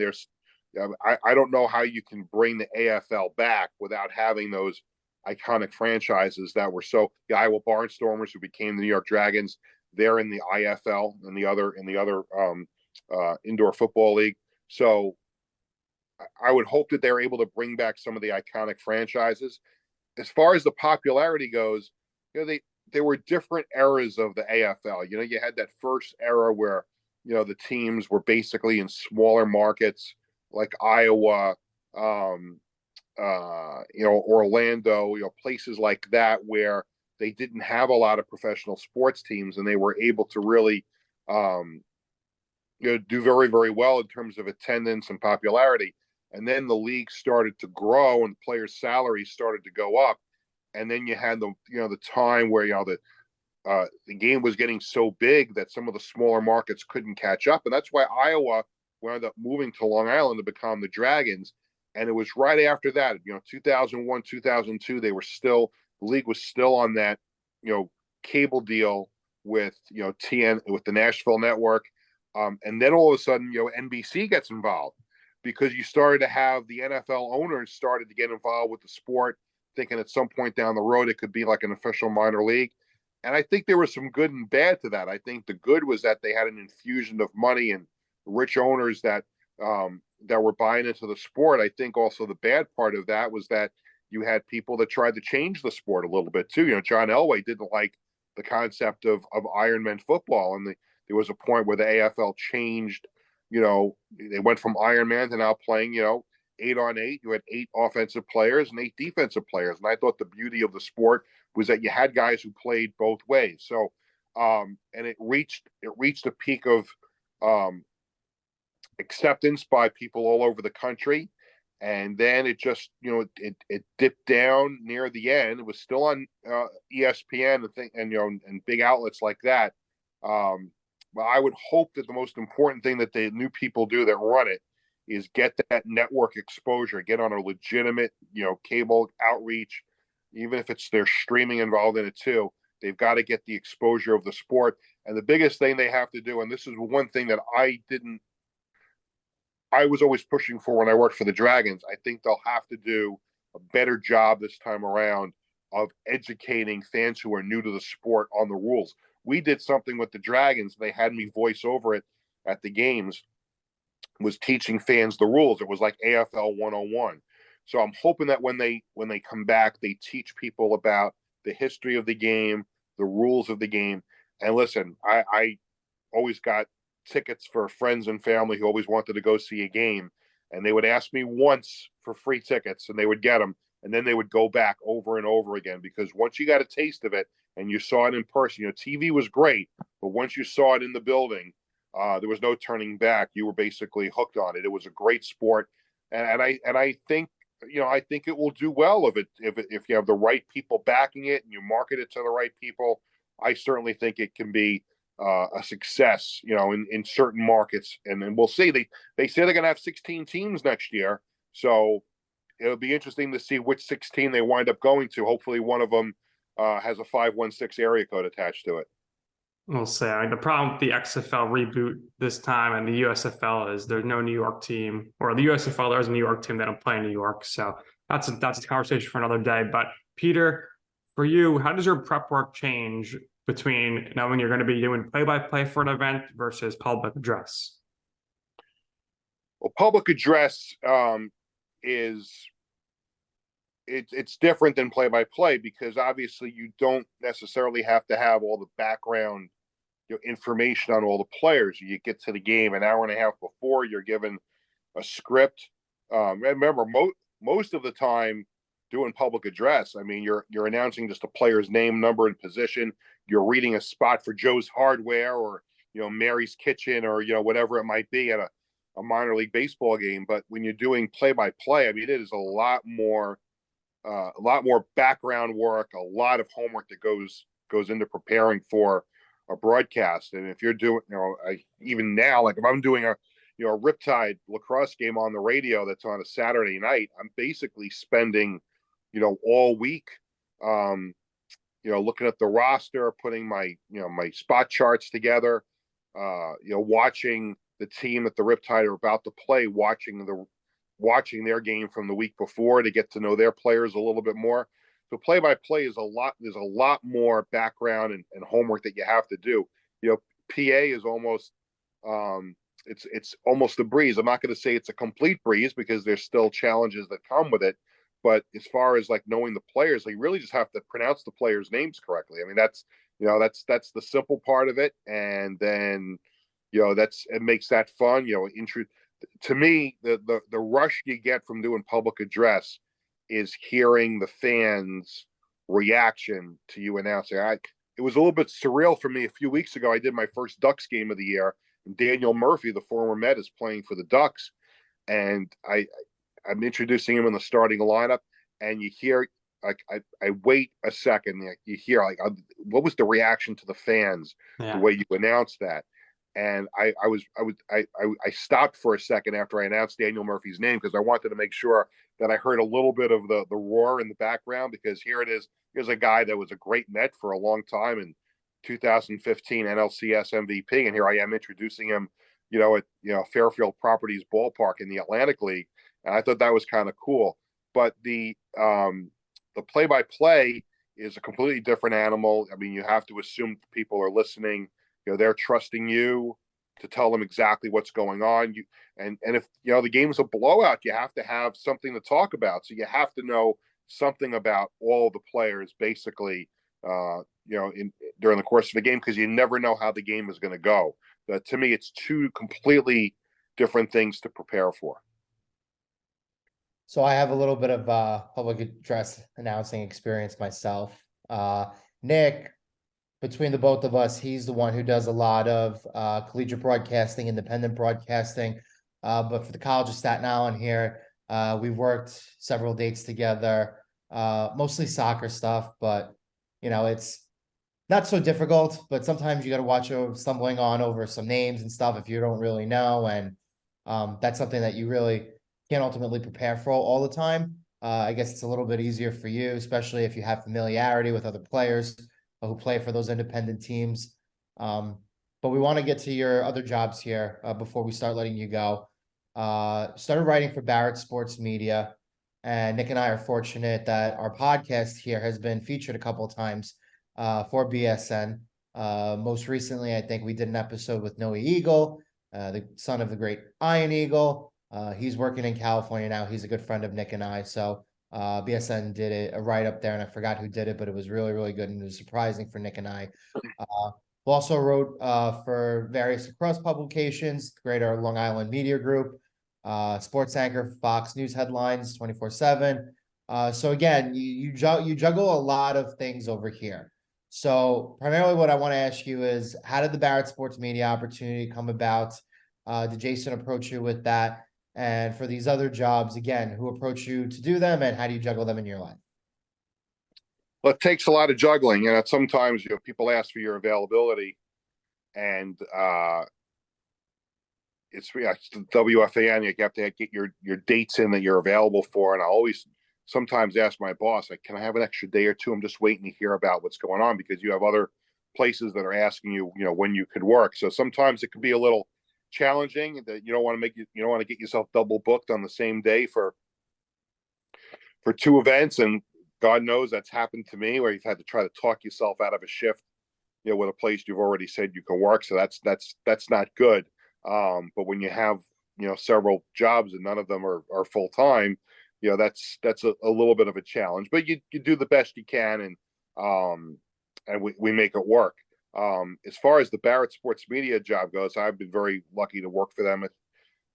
I don't know how you can bring the AFL back without having those iconic franchises that were the Iowa Barnstormers, who became the New York Dragons. They're in the IFL and the other indoor football league. So I would hope that they're able to bring back some of the iconic franchises. As far as the popularity goes, there were different eras of the AFL. You had that first era where the teams were basically in smaller markets like Iowa, Orlando, places like that where they didn't have a lot of professional sports teams, and they were able to really do very, very well in terms of attendance and popularity. And then the league started to grow and players' salaries started to go up. And then you had the time where the game was getting so big that some of the smaller markets couldn't catch up, and that's why Iowa wound up moving to Long Island to become the Dragons. And it was right after that, 2001, 2002, the league was still on that cable deal with with the Nashville network, and then all of a sudden NBC gets involved because you started to have the NFL owners started to get involved with the sport, thinking at some point down the road it could be like an official minor league. And I think there was some good and bad to that. I think the good was that they had an infusion of money and rich owners that were buying into the sport. I think also the bad part of that was that you had people that tried to change the sport a little bit too. John Elway didn't like the concept of Ironman football, and there was a point where the AFL changed. They went from Ironman to now playing 8-on-8. You had 8 offensive players and 8 defensive players, and I thought the beauty of the sport was that you had guys who played both ways. So, and it reached a peak of acceptance by people all over the country, and then it just it dipped down near the end. It was still on ESPN and big outlets like that. But I would hope that the most important thing that the new people do that run it is get that network exposure, get on a legitimate cable outreach. Even if it's their streaming involved in it too, they've got to get the exposure of the sport. And the biggest thing they have to do, and this is one thing that I was always pushing for when I worked for the Dragons, I think they'll have to do a better job this time around of educating fans who are new to the sport on the rules. We did something with the Dragons. They had me voice over it at the games, was teaching fans the rules. It was like AFL 101. So I'm hoping that when they come back, they teach people about the history of the game, the rules of the game. And listen, I always got tickets for friends and family who always wanted to go see a game, and they would ask me once for free tickets, and they would get them, and then they would go back over and over again, because once you got a taste of it and you saw it in person, TV was great, but once you saw it in the building, there was no turning back. You were basically hooked on it. It was a great sport, and I think I think it will do well if you have the right people backing it and you market it to the right people. I certainly think it can be a success, in certain markets, and then we'll see. They say they're going to have 16 teams next year, so it'll be interesting to see which 16 they wind up going to. Hopefully, one of them has a 516 area code attached to it. We'll say the problem with the XFL reboot this time and the USFL is there's no New York team, or the USFL, there's a New York team that don't play in New York. So that's a conversation for another day. But Peter, for you, how does your prep work change between knowing you're going to be doing play-by-play for an event versus public address? Well, public address it's different than play-by-play, because obviously you don't necessarily have to have all the background information on all the players. You get to the game an hour and a half before, you're given a script. Remember, most of the time doing public address, I mean, you're announcing just a player's name, number, and position. You're reading a spot for Joe's Hardware or Mary's Kitchen or whatever it might be at a minor league baseball game. But when you're doing play-by-play, I mean, it is a lot more background work, a lot of homework that goes into preparing for a broadcast. And if you're doing, even now, like if I'm doing a Riptide lacrosse game on the radio that's on a Saturday night, I'm basically spending, all week, looking at the roster, putting my spot charts together, watching the team that the Riptide are about to play, watching their game from the week before to get to know their players a little bit more. So play-by-play is there's a lot more background and homework that you have to do. PA is almost it's almost a breeze. I'm not going to say it's a complete breeze because there's still challenges that come with it. But as far as like knowing the players, you really just have to pronounce the players' names correctly. I mean, that's the simple part of it. And then, it makes that fun. To me, the rush you get from doing public address is hearing the fans' reaction to you announcing. It was a little bit surreal for me. A few weeks ago, I did my first Ducks game of the year. And Daniel Murphy, the former Met, is playing for the Ducks, and I'm introducing him in the starting lineup, and you hear I wait a second, you hear what was the reaction to the fans the way you announced that, and I stopped for a second after I announced Daniel Murphy's name because I wanted to make sure that I heard a little bit of the roar in the background, because here it is. Here's a guy that was a great Met for a long time and 2015 NLCS MVP, and here I am introducing him, at Fairfield Properties Ballpark in the Atlantic League, and I thought that was kind of cool. But the play-by-play is a completely different animal. I mean, you have to assume people are listening. They're trusting you to tell them exactly what's going on. And if the game is a blowout, you have to have something to talk about. So you have to know something about all the players, basically, during the course of the game, because you never know how the game is going to go. But to me, it's two completely different things to prepare for. So I have a little bit of public address announcing experience myself. Nick, between the both of us, he's the one who does a lot of collegiate broadcasting, independent broadcasting. But for the College of Staten Island here, we've worked several dates together, mostly soccer stuff, but it's not so difficult, but sometimes you got to watch stumbling on over some names and stuff if you don't really know. And that's something that you really can't ultimately prepare for all the time. I guess it's a little bit easier for you, especially if you have familiarity with other players who play for those independent teams. But we want to get to your other jobs here before we start letting you go. Started writing for Barrett Sports Media, and Nick and I are fortunate that our podcast here has been featured a couple of times for BSN. Most recently, I think we did an episode with Noe Eagle, the son of the great Iron Eagle. He's working in California now. He's a good friend of Nick and I. So BSN did a write-up there, and I forgot who did it, but it was really, really good, and it was surprising for Nick and I. We also wrote for various lacrosse publications, Greater Long Island Media Group, sports anchor, Fox News headlines 24/7. So again, you juggle a lot of things over here. So primarily what I want to ask you is, how did the Barrett Sports Media opportunity come about? Did Jason approach you with that? And for these other jobs, again, who approached you to do them, and how do you juggle them in your life? Well, it takes a lot of juggling. Sometimes people ask for your availability, and it's WFAN. You have to get your dates in that you're available for. And I always sometimes ask my boss, can I have an extra day or two? I'm just waiting to hear about what's going on, because you have other places that are asking you, when you could work. So sometimes it could be a little challenging that you don't want to get yourself double booked on the same day for two events. And God knows that's happened to me, where you've had to try to talk yourself out of a shift, with a place you've already said you can work. So that's not good. But when you have, several jobs and none of them are full time, that's a little bit of a challenge, but you do the best you can. And we make it work. As far as the Barrett Sports Media job goes, I've been very lucky to work for them. I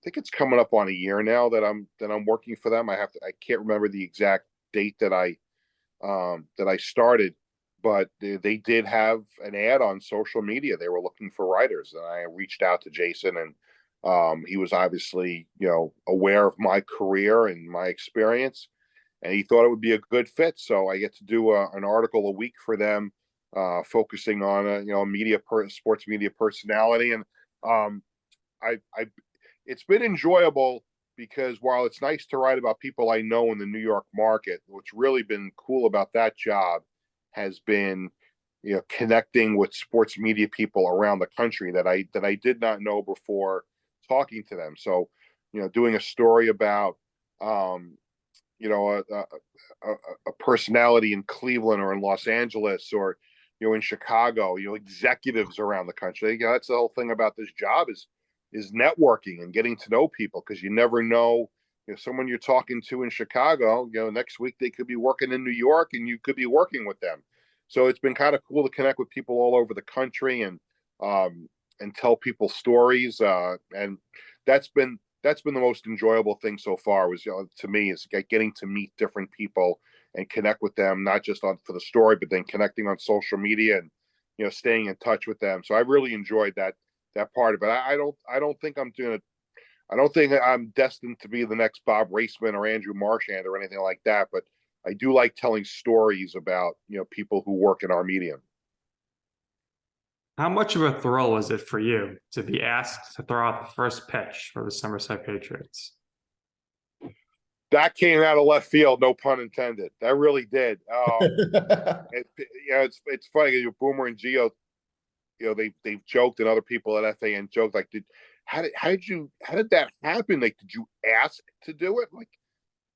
think it's coming up on a year now that I'm working for them. I can't remember the exact date that I started, but they did have an ad on social media. They were looking for writers, and I reached out to Jason, and he was obviously, aware of my career and my experience, and he thought it would be a good fit. So I get to do an article a week for them, focusing on sports media personality. And it's been enjoyable, because while it's nice to write about people I know in the New York market, what's really been cool about that job has been, connecting with sports media people around the country that I did not know before talking to them. So, doing a story about, a personality in Cleveland or in Los Angeles or, in Chicago, executives around the country. That's the whole thing about this job, is networking and getting to know people, because you never know, someone you're talking to in Chicago, next week they could be working in New York and you could be working with them. So it's been kind of cool to connect with people all over the country and tell people stories. And that's been the most enjoyable thing so far, was, to me, is getting to meet different people and connect with them, not just for the story, but then connecting on social media and, staying in touch with them. So I really enjoyed that part of it. I don't think I'm destined to be the next Bob Raceman or Andrew Marchand or anything like that, but I do like telling stories about, people who work in our medium. How much of a thrill was it for you to be asked to throw out the first pitch for the Somerset Patriots? That came out of left field, no pun intended. That really did. It's funny. Boomer and Gio, they've joked, and other people at FAN joked, like, how did that happen? Like, did you ask to do it? Like,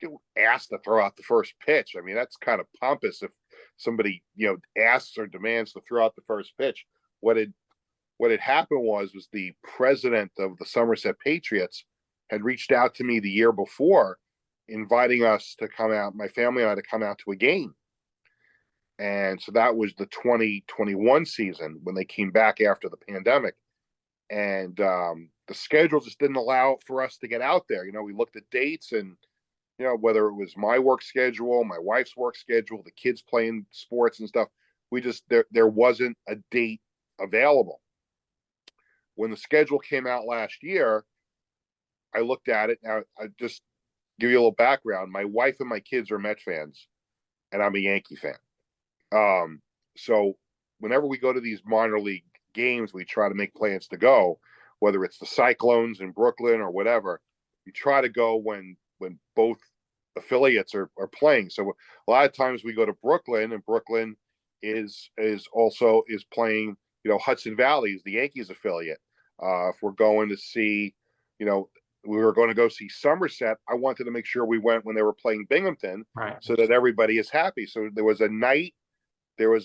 you asked to throw out the first pitch. I mean, that's kind of pompous if somebody, asks or demands to throw out the first pitch. What had happened was the president of the Somerset Patriots had reached out to me the year before, inviting us to come out, my family and I, to come out to a game. And so that was the 2021 season, when they came back after the pandemic. And the schedule just didn't allow for us to get out there. We looked at dates, and, whether it was my work schedule, my wife's work schedule, the kids playing sports and stuff, there wasn't a date available. When the schedule came out last year, I looked at it. Now, I just give you a little background. My wife and my kids are Met fans, and I'm a Yankee fan. So whenever we go to these minor league games, we try to make plans to go, whether it's the Cyclones in Brooklyn or whatever. You try to go when both affiliates are playing. So a lot of times we go to Brooklyn, and Brooklyn is also playing, Hudson Valley is the Yankees affiliate. If we're going to see, we were going to go see Somerset, I wanted to make sure we went when they were playing Binghamton, right, so that everybody is happy. So there was a night where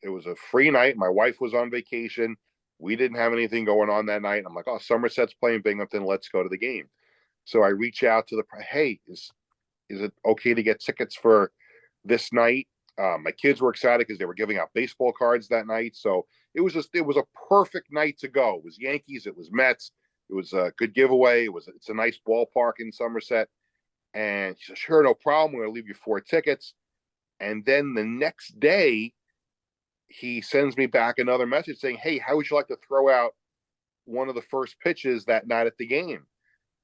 it was a free night. My wife was on vacation. We didn't have anything going on that night. I'm like, oh, Somerset's playing Binghamton. Let's go to the game. So I reach out to hey, is it okay to get tickets for this night? My kids were excited because they were giving out baseball cards that night. So it was a perfect night to go. It was Yankees, it was Mets. It was a good giveaway. It's a nice ballpark in Somerset. And she said, sure, no problem. We're going to leave you 4 tickets. And then the next day, he sends me back another message saying, hey, how would you like to throw out one of the first pitches that night at the game?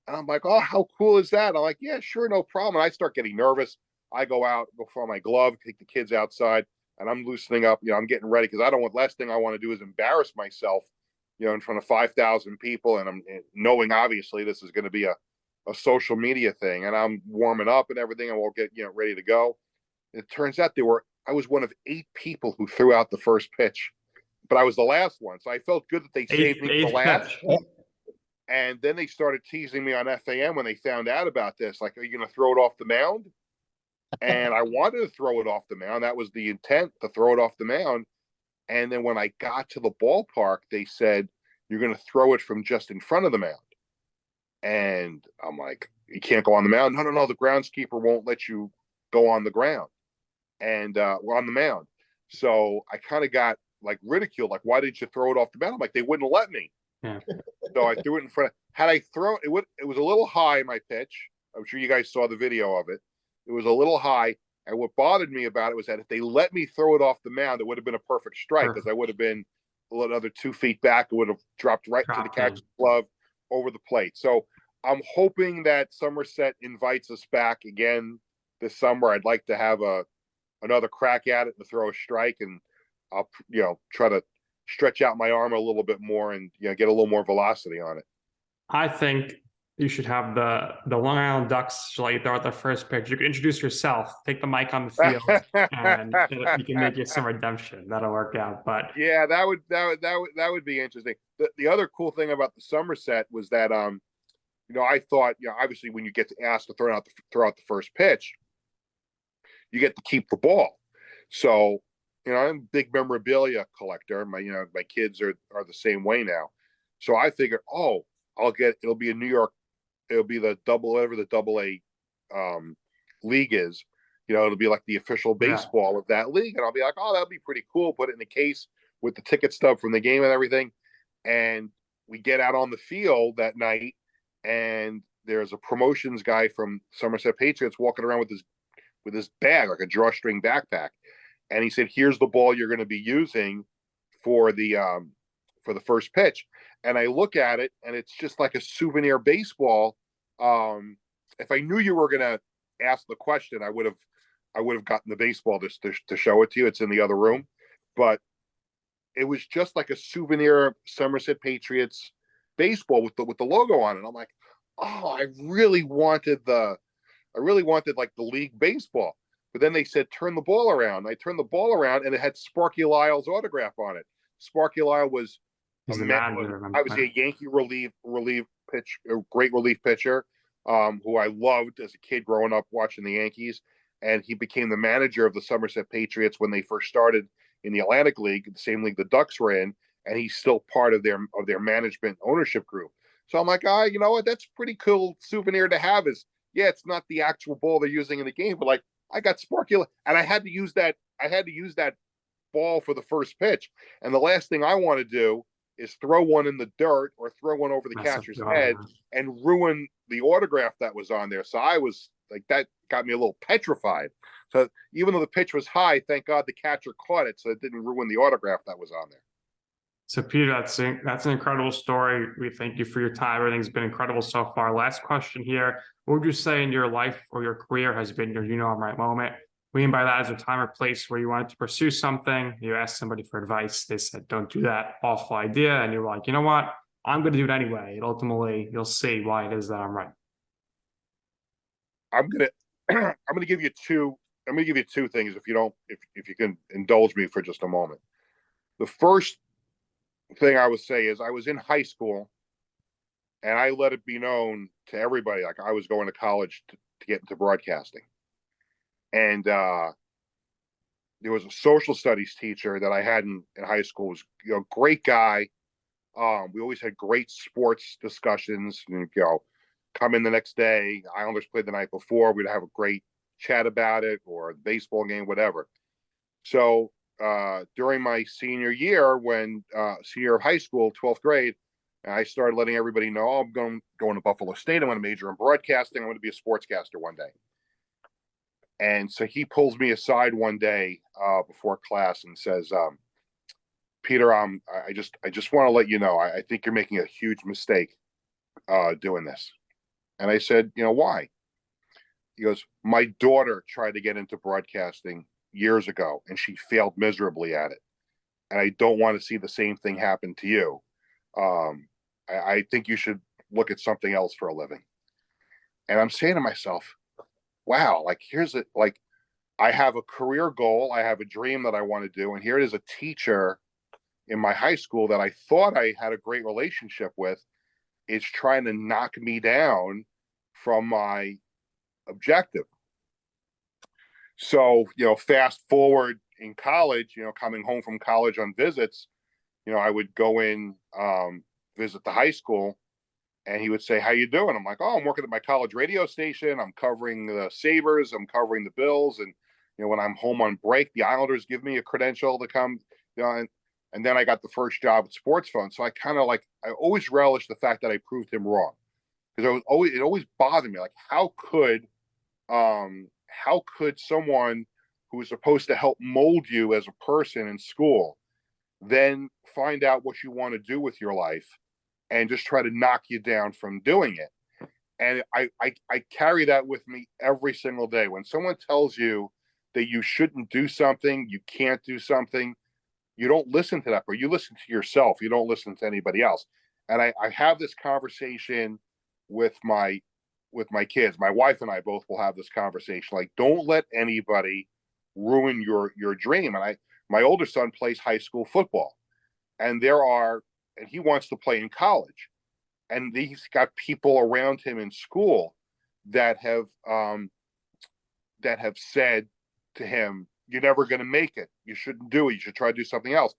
And I'm like, oh, how cool is that? I'm like, yeah, sure, no problem. And I start getting nervous. I go out, go for my glove, take the kids outside, and I'm loosening up. I'm getting ready, because last thing I want to do is embarrass myself, in front of 5,000 people. And I'm knowing, obviously, this is going to be a social media thing, and I'm warming up and everything, and we'll get, ready to go. It turns out I was one of 8 people who threw out the first pitch, but I was the last one. So I felt good that they saved me for last. And then they started teasing me on FAN when they found out about this. Like, are you going to throw it off the mound? And I wanted to throw it off the mound. That was the intent, to throw it off the mound. And then when I got to the ballpark, they said, you're going to throw it from just in front of the mound. And I'm like, you can't go on the mound. No, the groundskeeper won't let you go on the ground. And we're on the mound. So I kind of got like ridiculed. Like, why didn't you throw it off the mound? I'm like, they wouldn't let me. yeah, So I threw it in front. Had I thrown it, it was a little high, my pitch. I'm sure you guys saw the video of it. It was a little high. And what bothered me about it was that if they let me throw it off the mound, it would have been a perfect strike, because I would have been another 2 feet back. It would have dropped right to the catcher's glove over the plate. So I'm hoping that Somerset invites us back again this summer. I'd like to have another crack at it to throw a strike, and I'll try to stretch out my arm a little bit more and get a little more velocity on it. I think you should have the Long Island Ducks should let you throw out the first pitch. You can introduce yourself, take the mic on the field, and you can make it some redemption. That'll work out. But yeah, that would be interesting. The other cool thing about the Somerset was that I thought, obviously when you get asked to throw out the first pitch, you get to keep the ball. So I'm a big memorabilia collector. My kids are the same way now. So I figured, oh, it'll be a New York, it'll be the whatever the double A league is. It'll be like the official baseball of that league. And I'll be like, oh, that'll be pretty cool. Put it in a case with the ticket stub from the game and everything. And we get out on the field that night, and there's a promotions guy from Somerset Patriots walking around with his bag, like a drawstring backpack. And he said, here's the ball you're going to be using for the first pitch. And I look at it, and it's just like a souvenir baseball. If I knew you were going to ask the question, I would have gotten the baseball to show it to you. It's in the other room, but it was just like a souvenir Somerset Patriots baseball with the logo on it. I'm like, oh, I really wanted like the league baseball. But then they said, turn the ball around. I turned the ball around, and it had Sparky Lyle's autograph on it. Sparky Lyle was obviously a Yankee great relief pitcher, who I loved as a kid growing up watching the Yankees. And he became the manager of the Somerset Patriots when they first started in the Atlantic League, the same league the Ducks were in, and he's still part of their management ownership group. So I'm like, you know what? That's a pretty cool souvenir to have. It's not the actual ball they're using in the game, but like I got Sparky, and I had to use that ball for the first pitch. And the last thing I want to do is throw one in the dirt or throw one over the catcher's head and ruin the autograph that was on there. So I was like, that got me a little petrified. So even though the pitch was high, thank God the catcher caught it, so it didn't ruin the autograph that was on there. So Peter, that's an incredible story. We thank you for your time. Everything's been incredible so far. Last question here. What would you say in your life or your career has been your I'm right moment? We mean by that is a time or place where you wanted to pursue something. You asked somebody for advice. They said, don't do that. Awful idea. And you were like, you know what? I'm going to do it anyway. And ultimately, you'll see why it is that I'm right. I'm going to give you two things if you can indulge me for just a moment. The first thing I would say is I was in high school, and I let it be known to everybody like I was going to college to get into broadcasting. And there was a social studies teacher that I had in high school. Was great guy. We always had great sports discussions. And, come in the next day. Islanders played the night before. We'd have a great chat about it, or a baseball game, whatever. So during my senior year, senior high school, 12th grade, I started letting everybody know, I'm going to Buffalo State. I'm going to major in broadcasting. I'm going to be a sportscaster one day. And so he pulls me aside one day before class and says, Peter, I just want to let you know, I think you're making a huge mistake doing this. And I said, why? He goes, my daughter tried to get into broadcasting years ago, and she failed miserably at it. And I don't want to see the same thing happen to you. I think you should look at something else for a living. And I'm saying to myself, wow, I have a career goal. I have a dream that I want to do. And here it is, a teacher in my high school that I thought I had a great relationship with is trying to knock me down from my objective. So, fast forward in college, coming home from college on visits, I would go in, visit the high school, and he would say, how you doing? I'm like, oh, I'm working at my college radio station. I'm covering the Sabres. I'm covering the Bills. And, when I'm home on break, the Islanders give me a credential to come, and then I got the first job at Sports Phone. So I always relished the fact that I proved him wrong, because it always bothered me. Like, how could someone who is supposed to help mold you as a person in school then find out what you want to do with your life and just try to knock you down from doing it? And I carry that with me every single day. When someone tells you that you shouldn't do something, you can't do something, you don't listen to that, but you listen to yourself. You don't listen to anybody else. And I have this conversation with my kids. My wife and I both will have this conversation. Like, don't let anybody ruin your dream. And my older son plays high school football, and he wants to play in college. And he's got people around him in school that have said to him, you're never going to make it. You shouldn't do it. You should try to do something else.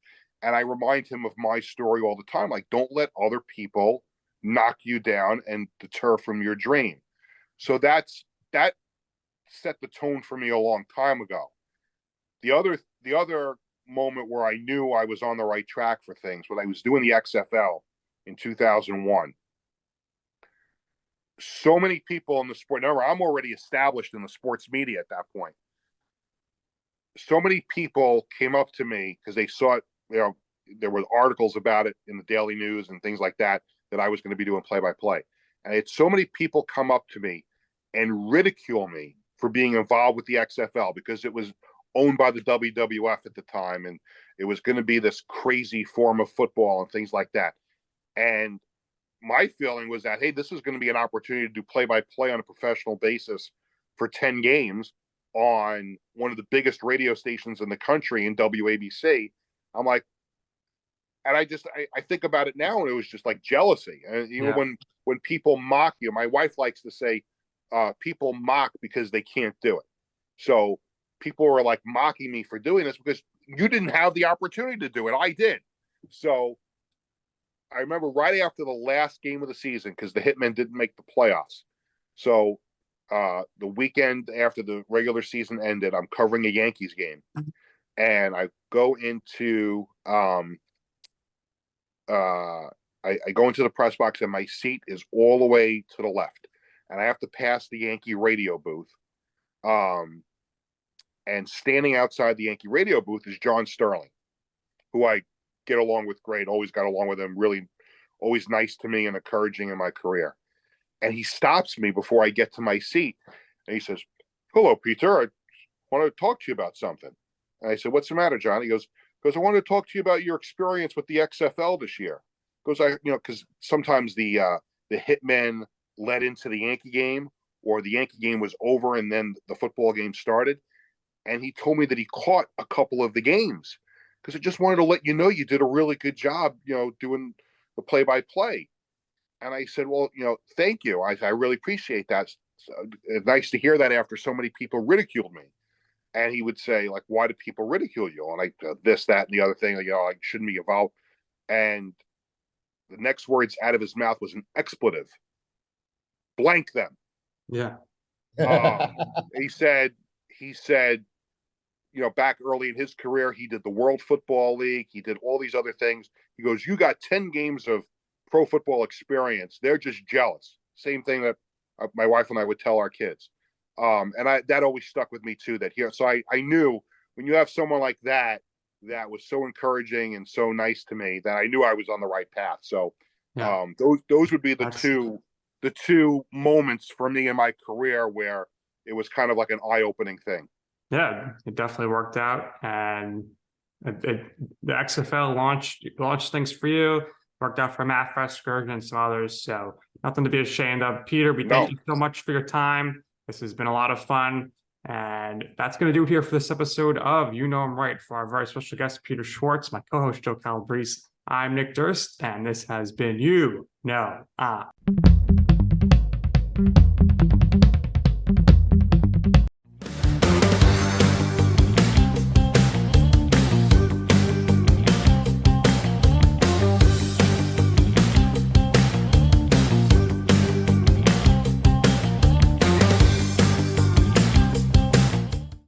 And I remind him of my story all the time. Like, don't let other people knock you down and deter from your dream. So that set the tone for me a long time ago. The other moment where I knew I was on the right track for things, when I was doing the XFL in 2001. So many people in the sport, now I'm already established in the sports media at that point. So many people came up to me because they saw it, there were articles about it in the Daily News and things like that I was going to be doing play-by-play. And I had so many people come up to me and ridicule me for being involved with the XFL because it was owned by the WWF at the time, and it was going to be this crazy form of football and things like that. And my feeling was that, hey, this is going to be an opportunity to do play-by-play on a professional basis for 10 games on one of the biggest radio stations in the country in WABC. I'm like, and I think about it now, and it was just like jealousy. And when people mock you, my wife likes to say, people mock because they can't do it. So people were like mocking me for doing this because you didn't have the opportunity to do it. I did. So I remember right after the last game of the season, because the Hitmen didn't make the playoffs. So the weekend after the regular season ended, I'm covering a Yankees game, and I go into I go into the press box, and my seat is all the way to the left, and I have to pass the Yankee radio booth. And standing outside the Yankee radio booth is John Sterling, who I get along with great, always got along with him, really always nice to me and encouraging in my career. And he stops me before I get to my seat, and he says, "Hello, Peter, I want to talk to you about something." And I said, "What's the matter, John?" He goes, "Because I want to talk to you about your experience with the XFL this year." Because because sometimes the Hitmen led into the Yankee game, or the Yankee game was over and then the football game started. And he told me that he caught a couple of the games, because I just wanted to let you know you did a really good job, doing the play-by-play. And I said, "Well, thank you. I really appreciate that. It's nice to hear that after so many people ridiculed me." And he would say, like, "Why do people ridicule you?" And this, that, and the other thing, I shouldn't be involved. And the next words out of his mouth was an expletive. Blank them. Yeah. He said, back early in his career, he did the World Football League. He did all these other things. He goes, "You got 10 games of pro football experience. They're just jealous." Same thing that my wife and I would tell our kids. And that always stuck with me too, so I knew when you have someone like that was so encouraging and so nice to me, that I knew I was on the right path. So those would be the two moments for me in my career where it was kind of like an eye-opening thing. Yeah, it definitely worked out, and the XFL launched things for you. Worked out for Matt Freskerg and some others, so nothing to be ashamed of. Peter, we thank you so much for your time. This has been a lot of fun, and that's going to do it here for this episode of You Know I'm Right. For our very special guest, Peter Schwartz, my co-host Joe Calabrese, I'm Nick Durst, and this has been You Know I'm